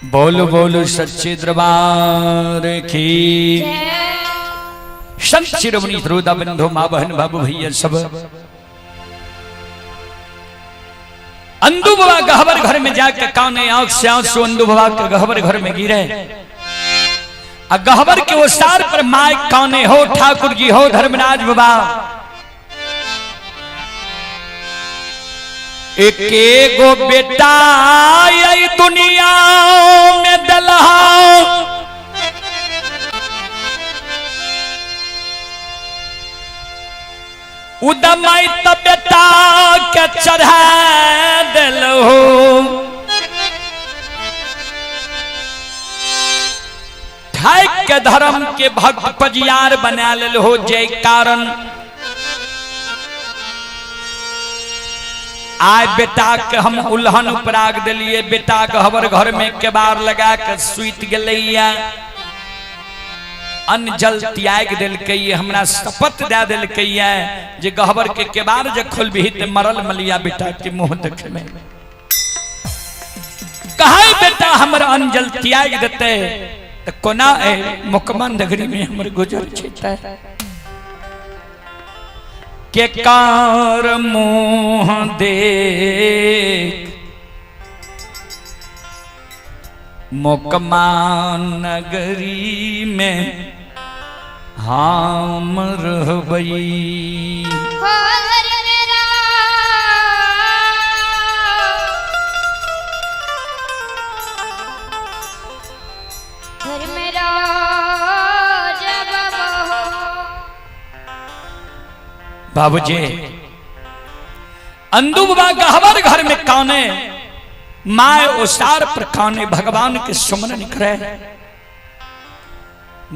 बोलो बोलो सच्चे दरबार की। संत शिरोमणि श्रोता बंधु माँ बहन बाबू भैया सब अंधु बाबा गहवर घर में जाकर काने आंख से आंसू अंधु बाबा के गहवर घर में गिरे। गहवर के वो सार पर माय काने हो ठाकुर जी हो धर्मराज बाबा। एक गो बेटा यही दुनिया में दलहा उदमाई त बेटा के चढ़ा दिल हो। ठाक के धर्म के भक्त पजियार बना लेल हो जय कारण। आय बेटा के हम उल्हन उपराग दिलिए। बेटा गहवर घर में केबार लगा के सुत गलैया। अन्न जल त्याग दिलकै। हमरा शपथ दे दिलकै जे गहवर के केबार जे खोलबही त मरल मलिया बेटा के मुंह देखे में। कहा बेटा हमरा अन्न जल त्याग देते त कोना मुकमन नगरी में हमर गुजर छै। के कार मुँह देख मुकमान नगरी में हम रहबई। बाबूजी अंधु बाबा गहवर घर में काने माय ओसार पर काने भगवान के सुमरन करे।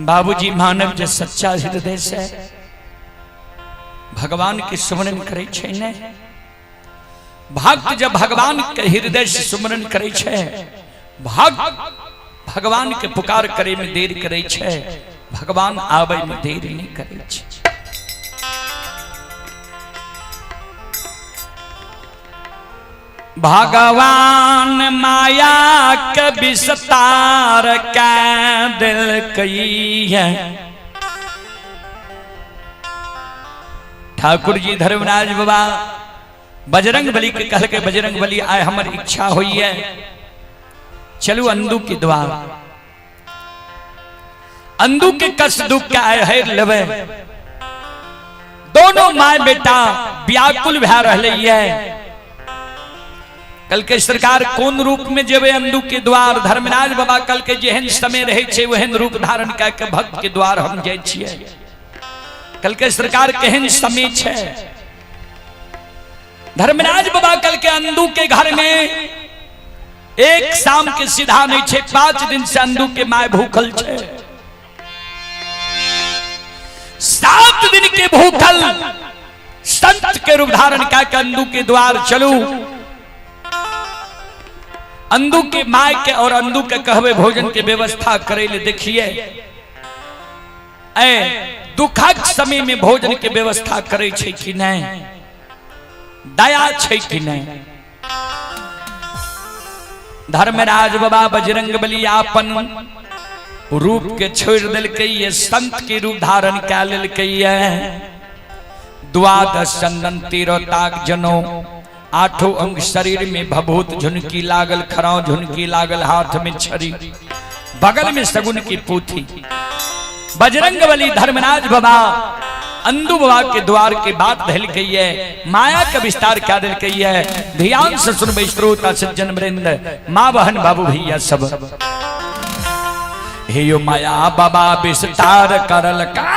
बाबूजी मानव जो सच्चा हृदय से भगवान के सुमरन करे छे ने। भक्त जब भगवान के हृदय से सुमरन करे छे भक्त भगवान के पुकार करे में देर करे छे भगवान आवे में देर नहीं करे छे। भगवान माया के विस्तार का दिल कई है। ठाकुर जी धर्मराज बाबा बजरंग बली के कह के बजरंग बली आए हमर इच्छा हुई है चलू अंधु के द्वार। अंधु के कष्ट दुख के आए है लवे। दोनों माय बेटा व्याकुल भै रहले है। कल के सरकार कौन रूप में जेबे अंधु के द्वार। धर्मराज बाबा कल के जेहन समय रहे छे वहन रूप धारण करके भक्त के द्वार हम जाय छिए। कल के सरकार केहन समय छे। धर्मराज बाबा कल के अंधु के घर में एक शाम के सीधा नहीं छे। 5 दिन से अंधु के माय भूखल छे। 7 दिन के भूखल संत के रूप धारण करके अंधु के द्वार चलू। अंधु के माय के और अंधु के कहवे भोजन के व्यवस्था करे ले। देखिए दुखक समय में भोजन के व्यवस्था करे छे कि नहीं। दया छे कि नहीं। धर्मराज बाबा बजरंग बली आपन रूप के छोड़ दिलकै। संत के रूप धारण कै लेलकै। द्वादश चंदन 13 ताक जनो 8 अंग शरीर में भभूत झुनकी लागल खराव झुनकी लागल हाथ में छरी बगल में सगुन की पूथी बजरंग बली धर्मराज बाबा अंधु बाबा के द्वार के बात धल गई है माया का विस्तार क्या दिल गई है ध्यान से सुन श्रोता सज्जन वृंद माँ बहन बाबू भैया सब हे यो माया बाबा विस्तार करल का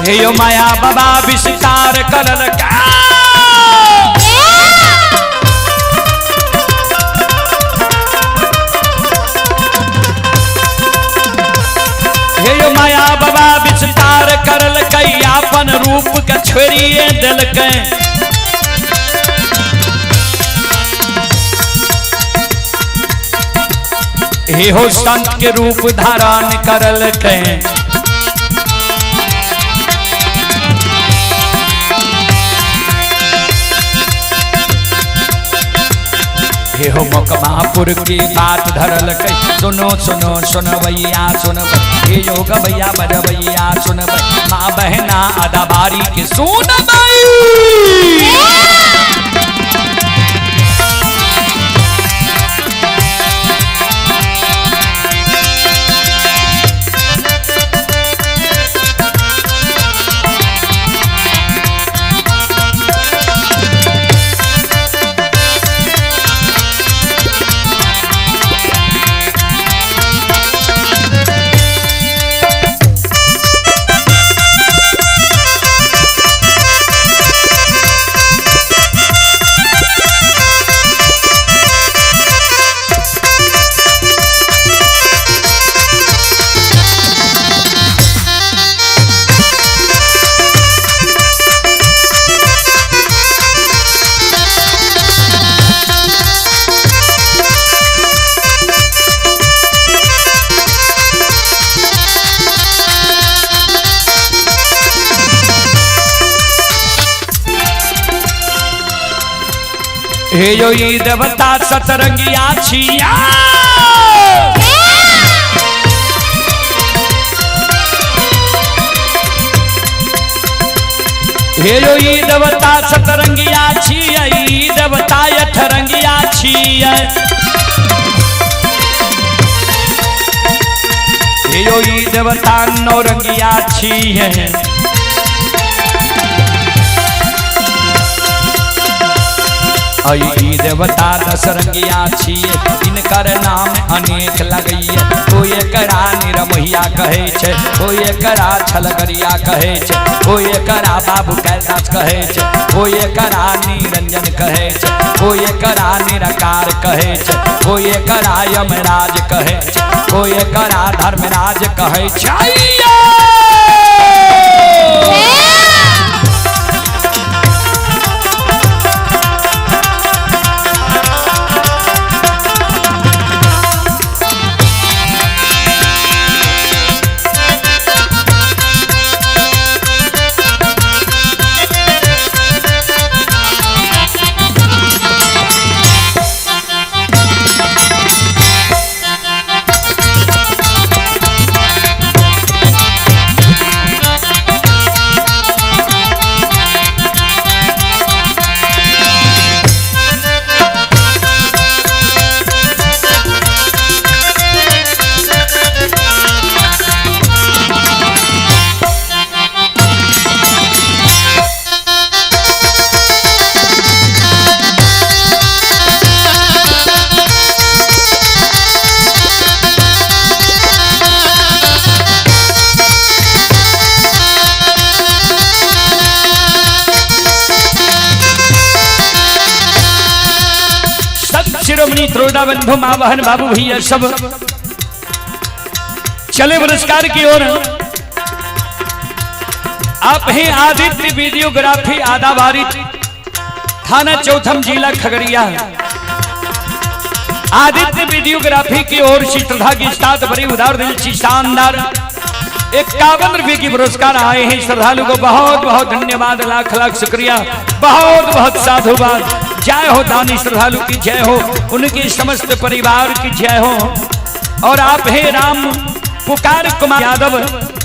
हे यो माया बाबा विस्तार करल का हे यो माया बाबा विस्तार करल कई अपन रूप के छोड़िए दिल के हे हो संत के रूप धारण करल के हे हो मकमापुर की बात धरल कई सुनो सुनो सुनवैया सुनबै हे योग भैया बजबैया सुनबै माँ बहना अदाबारी के सुनबै हे यो ई देवता सतरंगिया छिया हे यो ई देवता सतरंगिया छिया ई देवता अठरंगिया छिया हे यो ई देवता नौरंगिया छिया आई देवता दसरंगिया छिए इनकर नाम अनेक लगैया कोई एकरा निरमोहिया कहे छे कोई एकरा छलगरिया कहे छे कोई एकरा बाबू कैलाश कहे छे कोई एकरा निरंजन कहे छे कोई एकरा निराकार कहे छे कोई एकरा यमराज कहे छे कोई एकरा धर्मराज कहे छे श्रोता बंधु माँ बहन बाबू भैया सब चले पुरस्कार की ओर। आप हैं आदित्य वीडियोग्राफी आदाबारी, थाना चौथम, जिला खगड़िया। आदित्य वीडियोग्राफी की ओर से श्रद्धा की साथ बड़ी उदार दिल से शानदार 51 रुपये की पुरस्कार आए हैं। श्रद्धालु को बहुत बहुत धन्यवाद, लाख लाख शुक्रिया, बहुत बहुत साधुवाद। जय हो दानी श्रद्धालु की जय हो, उनके समस्त परिवार की जय हो। और आप हैं राम पुकार कुमार यादव,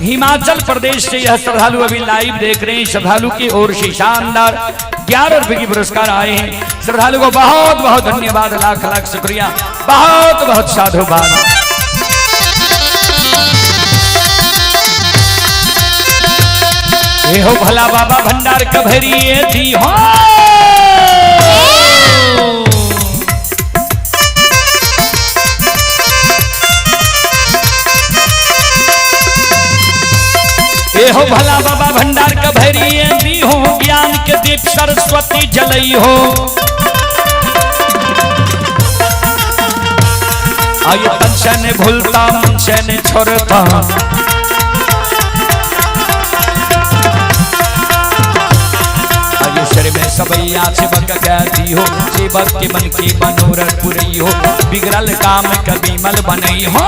हिमाचल प्रदेश से यह श्रद्धालु अभी लाइव देख रहे हैं। श्रद्धालु की ओर से शानदार 11 रुपये की पुरस्कार आए हैं। श्रद्धालु को बहुत बहुत धन्यवाद, लाख लाख शुक्रिया, बहुत बहुत साधुवाद। हो भला बाबा भंडार कभरिए दी हो, हो भला बाबा भंडार कभरिए दी हो, ज्ञान के दीप सरस्वती जलई हो। आयो तन से ने भूलता, मन से ने छोड़ता, शर में सबैया सेवक कहती हो, सेवक के मन की मनोरथ पुरई हो, बिगड़ल काम कभी मल बनई हो।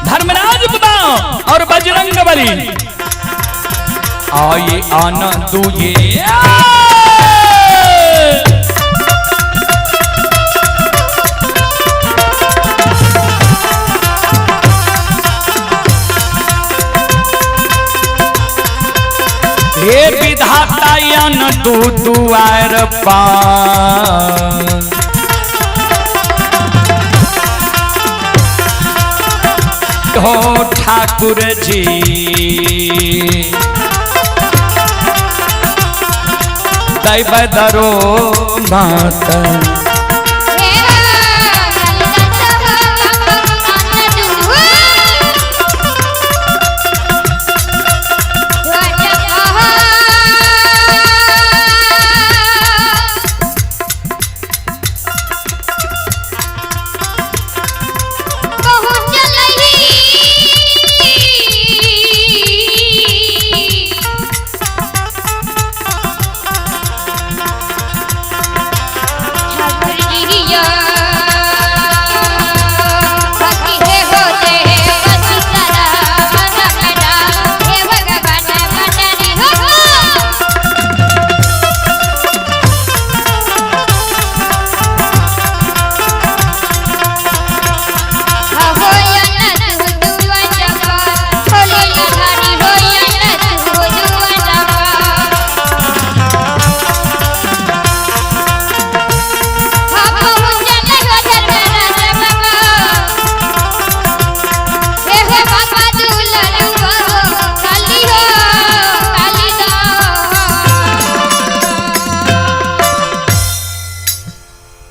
धर्मराज पिता और बजरंग बली आए आनंद ये हे विधाता यान तू दुआर पार, हो ठाकुर जी दैव दरो माता।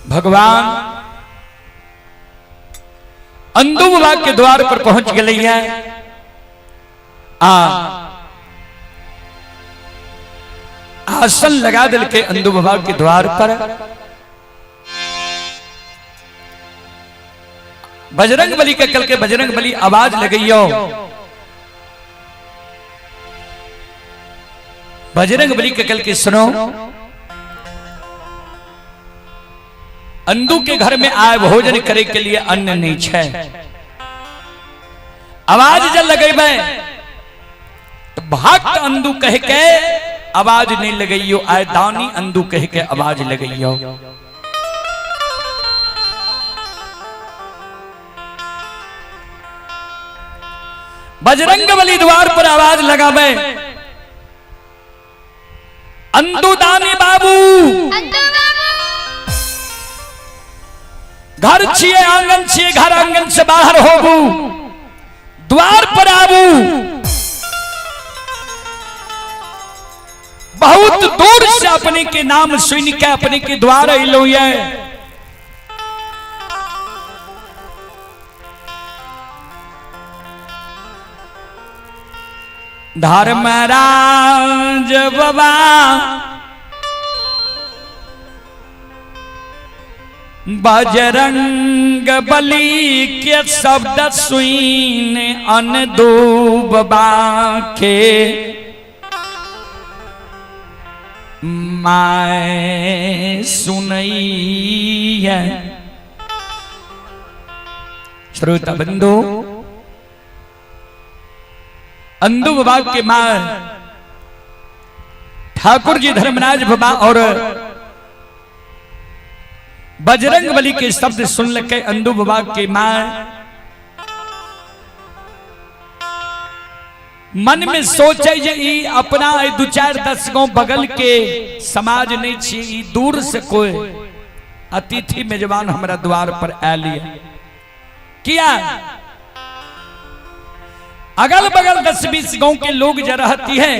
भगवान अंदुबला के द्वार पर पहुंच गए हैं। आसन लगा दिल के अंधु बाबा के द्वार पर बजरंग बली के कल के बजरंग बली आवाज लगइयो। बजरंग बली के कल के सुनो, अंधु के घर में आए भोजन करे के लिए अन्न नहीं है। आवाज जब लगेबे तो भक्त अंधु कह के आवाज नहीं लगइयो, आए दानी अंधु कह के आवाज लगइयो। बजरंग बली द्वार पर आवाज लगावे, अंधु दानी बाबू घर छिए आंगन छिए, घर आंगन से बाहर होबू, द्वार पर आबू। बहुत दूर से अपने के नाम सुन के अपने के द्वार अलो ये। धर्मराज बाबा बजरंग बली के शब्द सुन अंधु बाबा के मैं सुनई है। श्रोता बंधु, अंधु बाबा के मां ठाकुर जी धर्मराज बाबा और बजरंग बली के शब्द सुन लगे अंधु बाबा के मां मन में सोचे जे ई अपना दो चार 10 गांव बगल के समाज नहीं छी, दूर से कोई अतिथि मेजबान हमारा द्वार पर आलिए किया। अगल बगल 10-20 गांव के लोग जो रहती है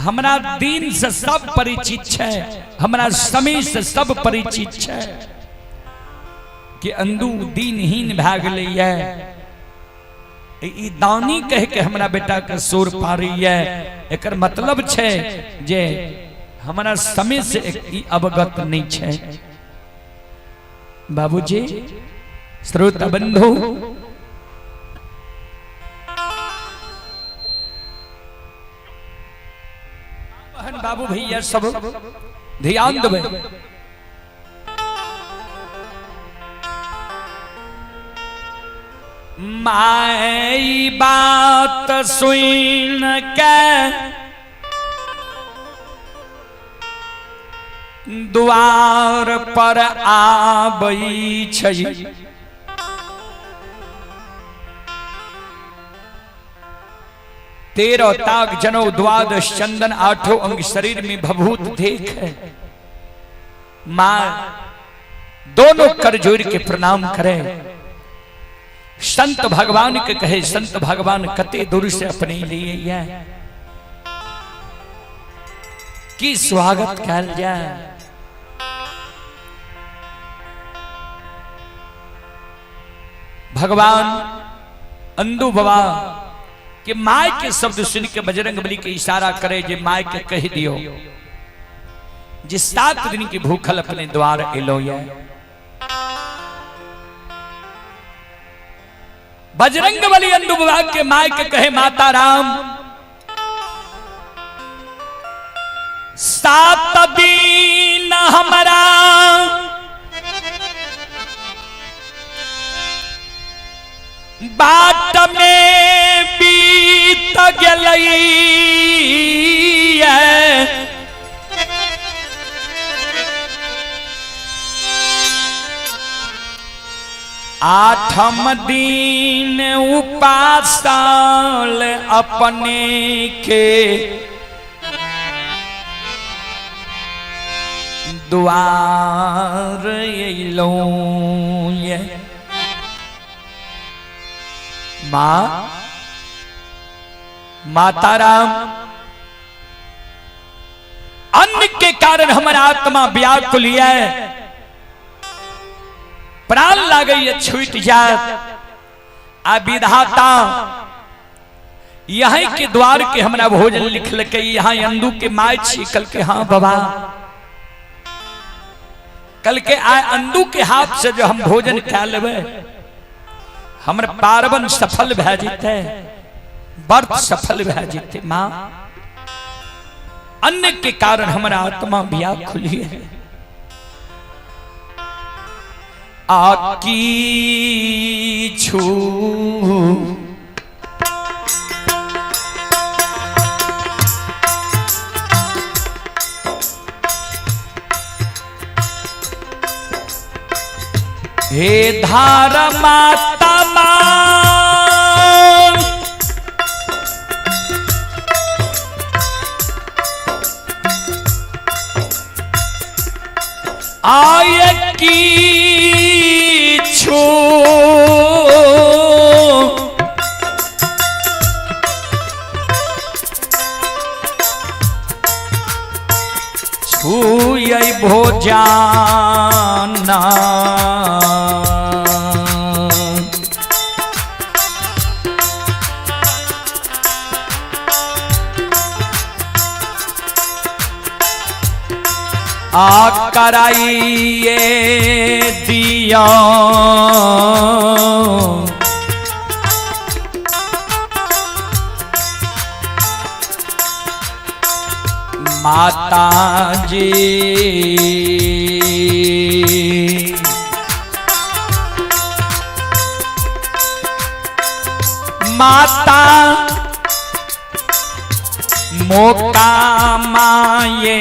हमारा दीन से सब परिचित है, हमारा समय से सब परिचित है कि अंधु दीनहीन भाग लिया दानी कह के हमारा बेटा के सोर पारी है। एक मतलब छे जे हमारा समय से अवगत नहीं छे। बाबूजी, श्रोता बंधु, बहन बाबू भैया सब ध्यान देवे। माई बात सुन के द्वार पर आबई छई, तेरह ताक जनौ द्वादश चंदन 8 अंग शरीर में भभूत देख है। मां दोनों कर जोड़ के प्रणाम करे। संत भगवान के कहे, संत भगवान कते दूर से अपने लिए की स्वागत कल जाए। भगवान अंधु बाबा कि माय के शब्द सुन के बजरंग बली के इशारा करे जे माय के कह दियो जिस 7 दिन की भूखल अपने द्वार एलो ये। बजरंग बली अंधु बाबा के माय के कहे, माता राम 7 दिन हमारा बाट में बीत गई है। आठम दिन उपासल अपने के द्वार अइलो ये। मां माता राम अन्न के कारण हमारा आत्मा व्याकुल है, प्राण लागई छूट जात। आ विधाता यहाँ के द्वार के हमरा भोजन लिखल के यहाँ अंदू के माय छी। कल के हाँ बाबा, कल के आए अंदू के हाथ से जो हम भोजन खा लेवे हमर पार्वन सफल भै जेते, व्रत सफल भै जेते। माँ अन्न के कारण हमारा आत्मा व्याकुल है। आकी छू हे धार माता आय की छू छूय भोजाना आ कराइए दिया माता जी। माता मोका माये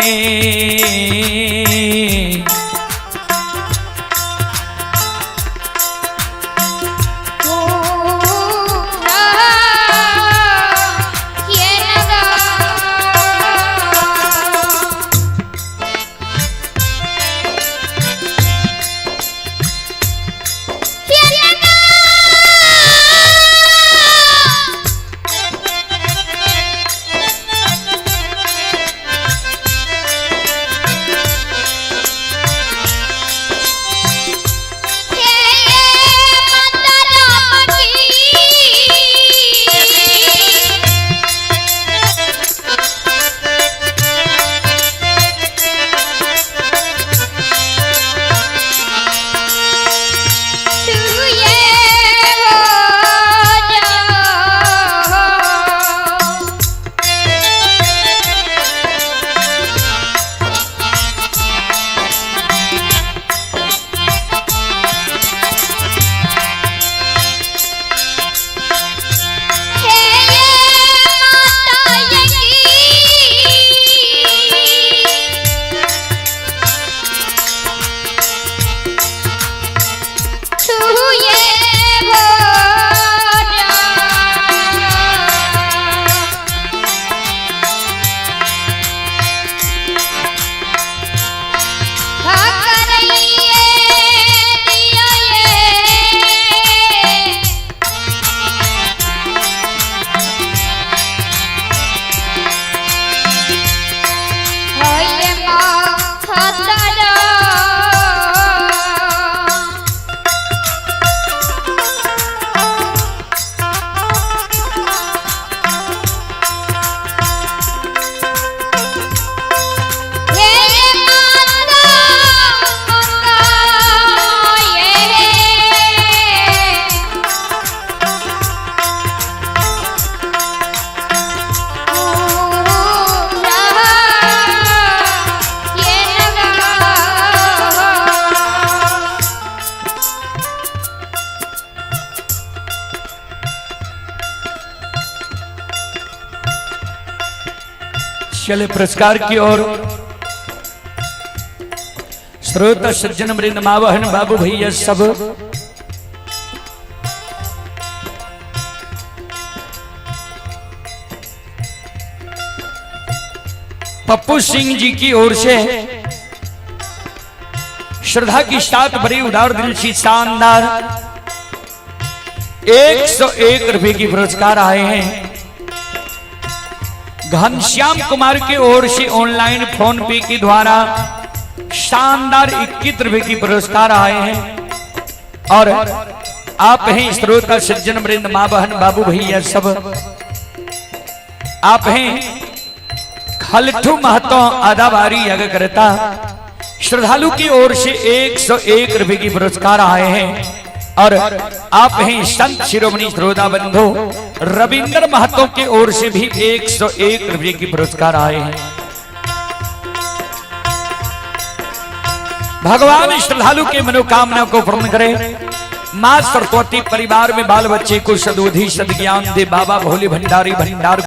चले पुरस्कार की ओर। श्रोता सज्जन वृंद मावहन बाबू भैया सब पप्पू सिंह जी की ओर से श्रद्धा की साथ बड़ी उदार दिल से शानदार 101 रुपए की पुरस्कार आए हैं। घनश्याम कुमार की ओर से ऑनलाइन फोन पे के द्वारा शानदार 21 रुपए की पुरस्कार आए हैं। और आप हैं श्रोता सज्जन वृंद माँ बहन बाबू भैया सब आप हैं खलठू महतो आदाबारी यज्ञ करता। श्रद्धालु की ओर से 101 रुपए की पुरस्कार आए हैं और आप हैं संत शिरोमणि श्रोता बंधु रविंद्र महतो की ओर से भी 101 रुपए की पुरस्कार आए हैं। भगवान श्रद्धालु के मनोकामना को पूर्ण करे। मां सरस्वती परिवार में बाल बच्चे को सदबुद्धि सद्ज्ञान दे। बाबा भोले भंडारी भंडार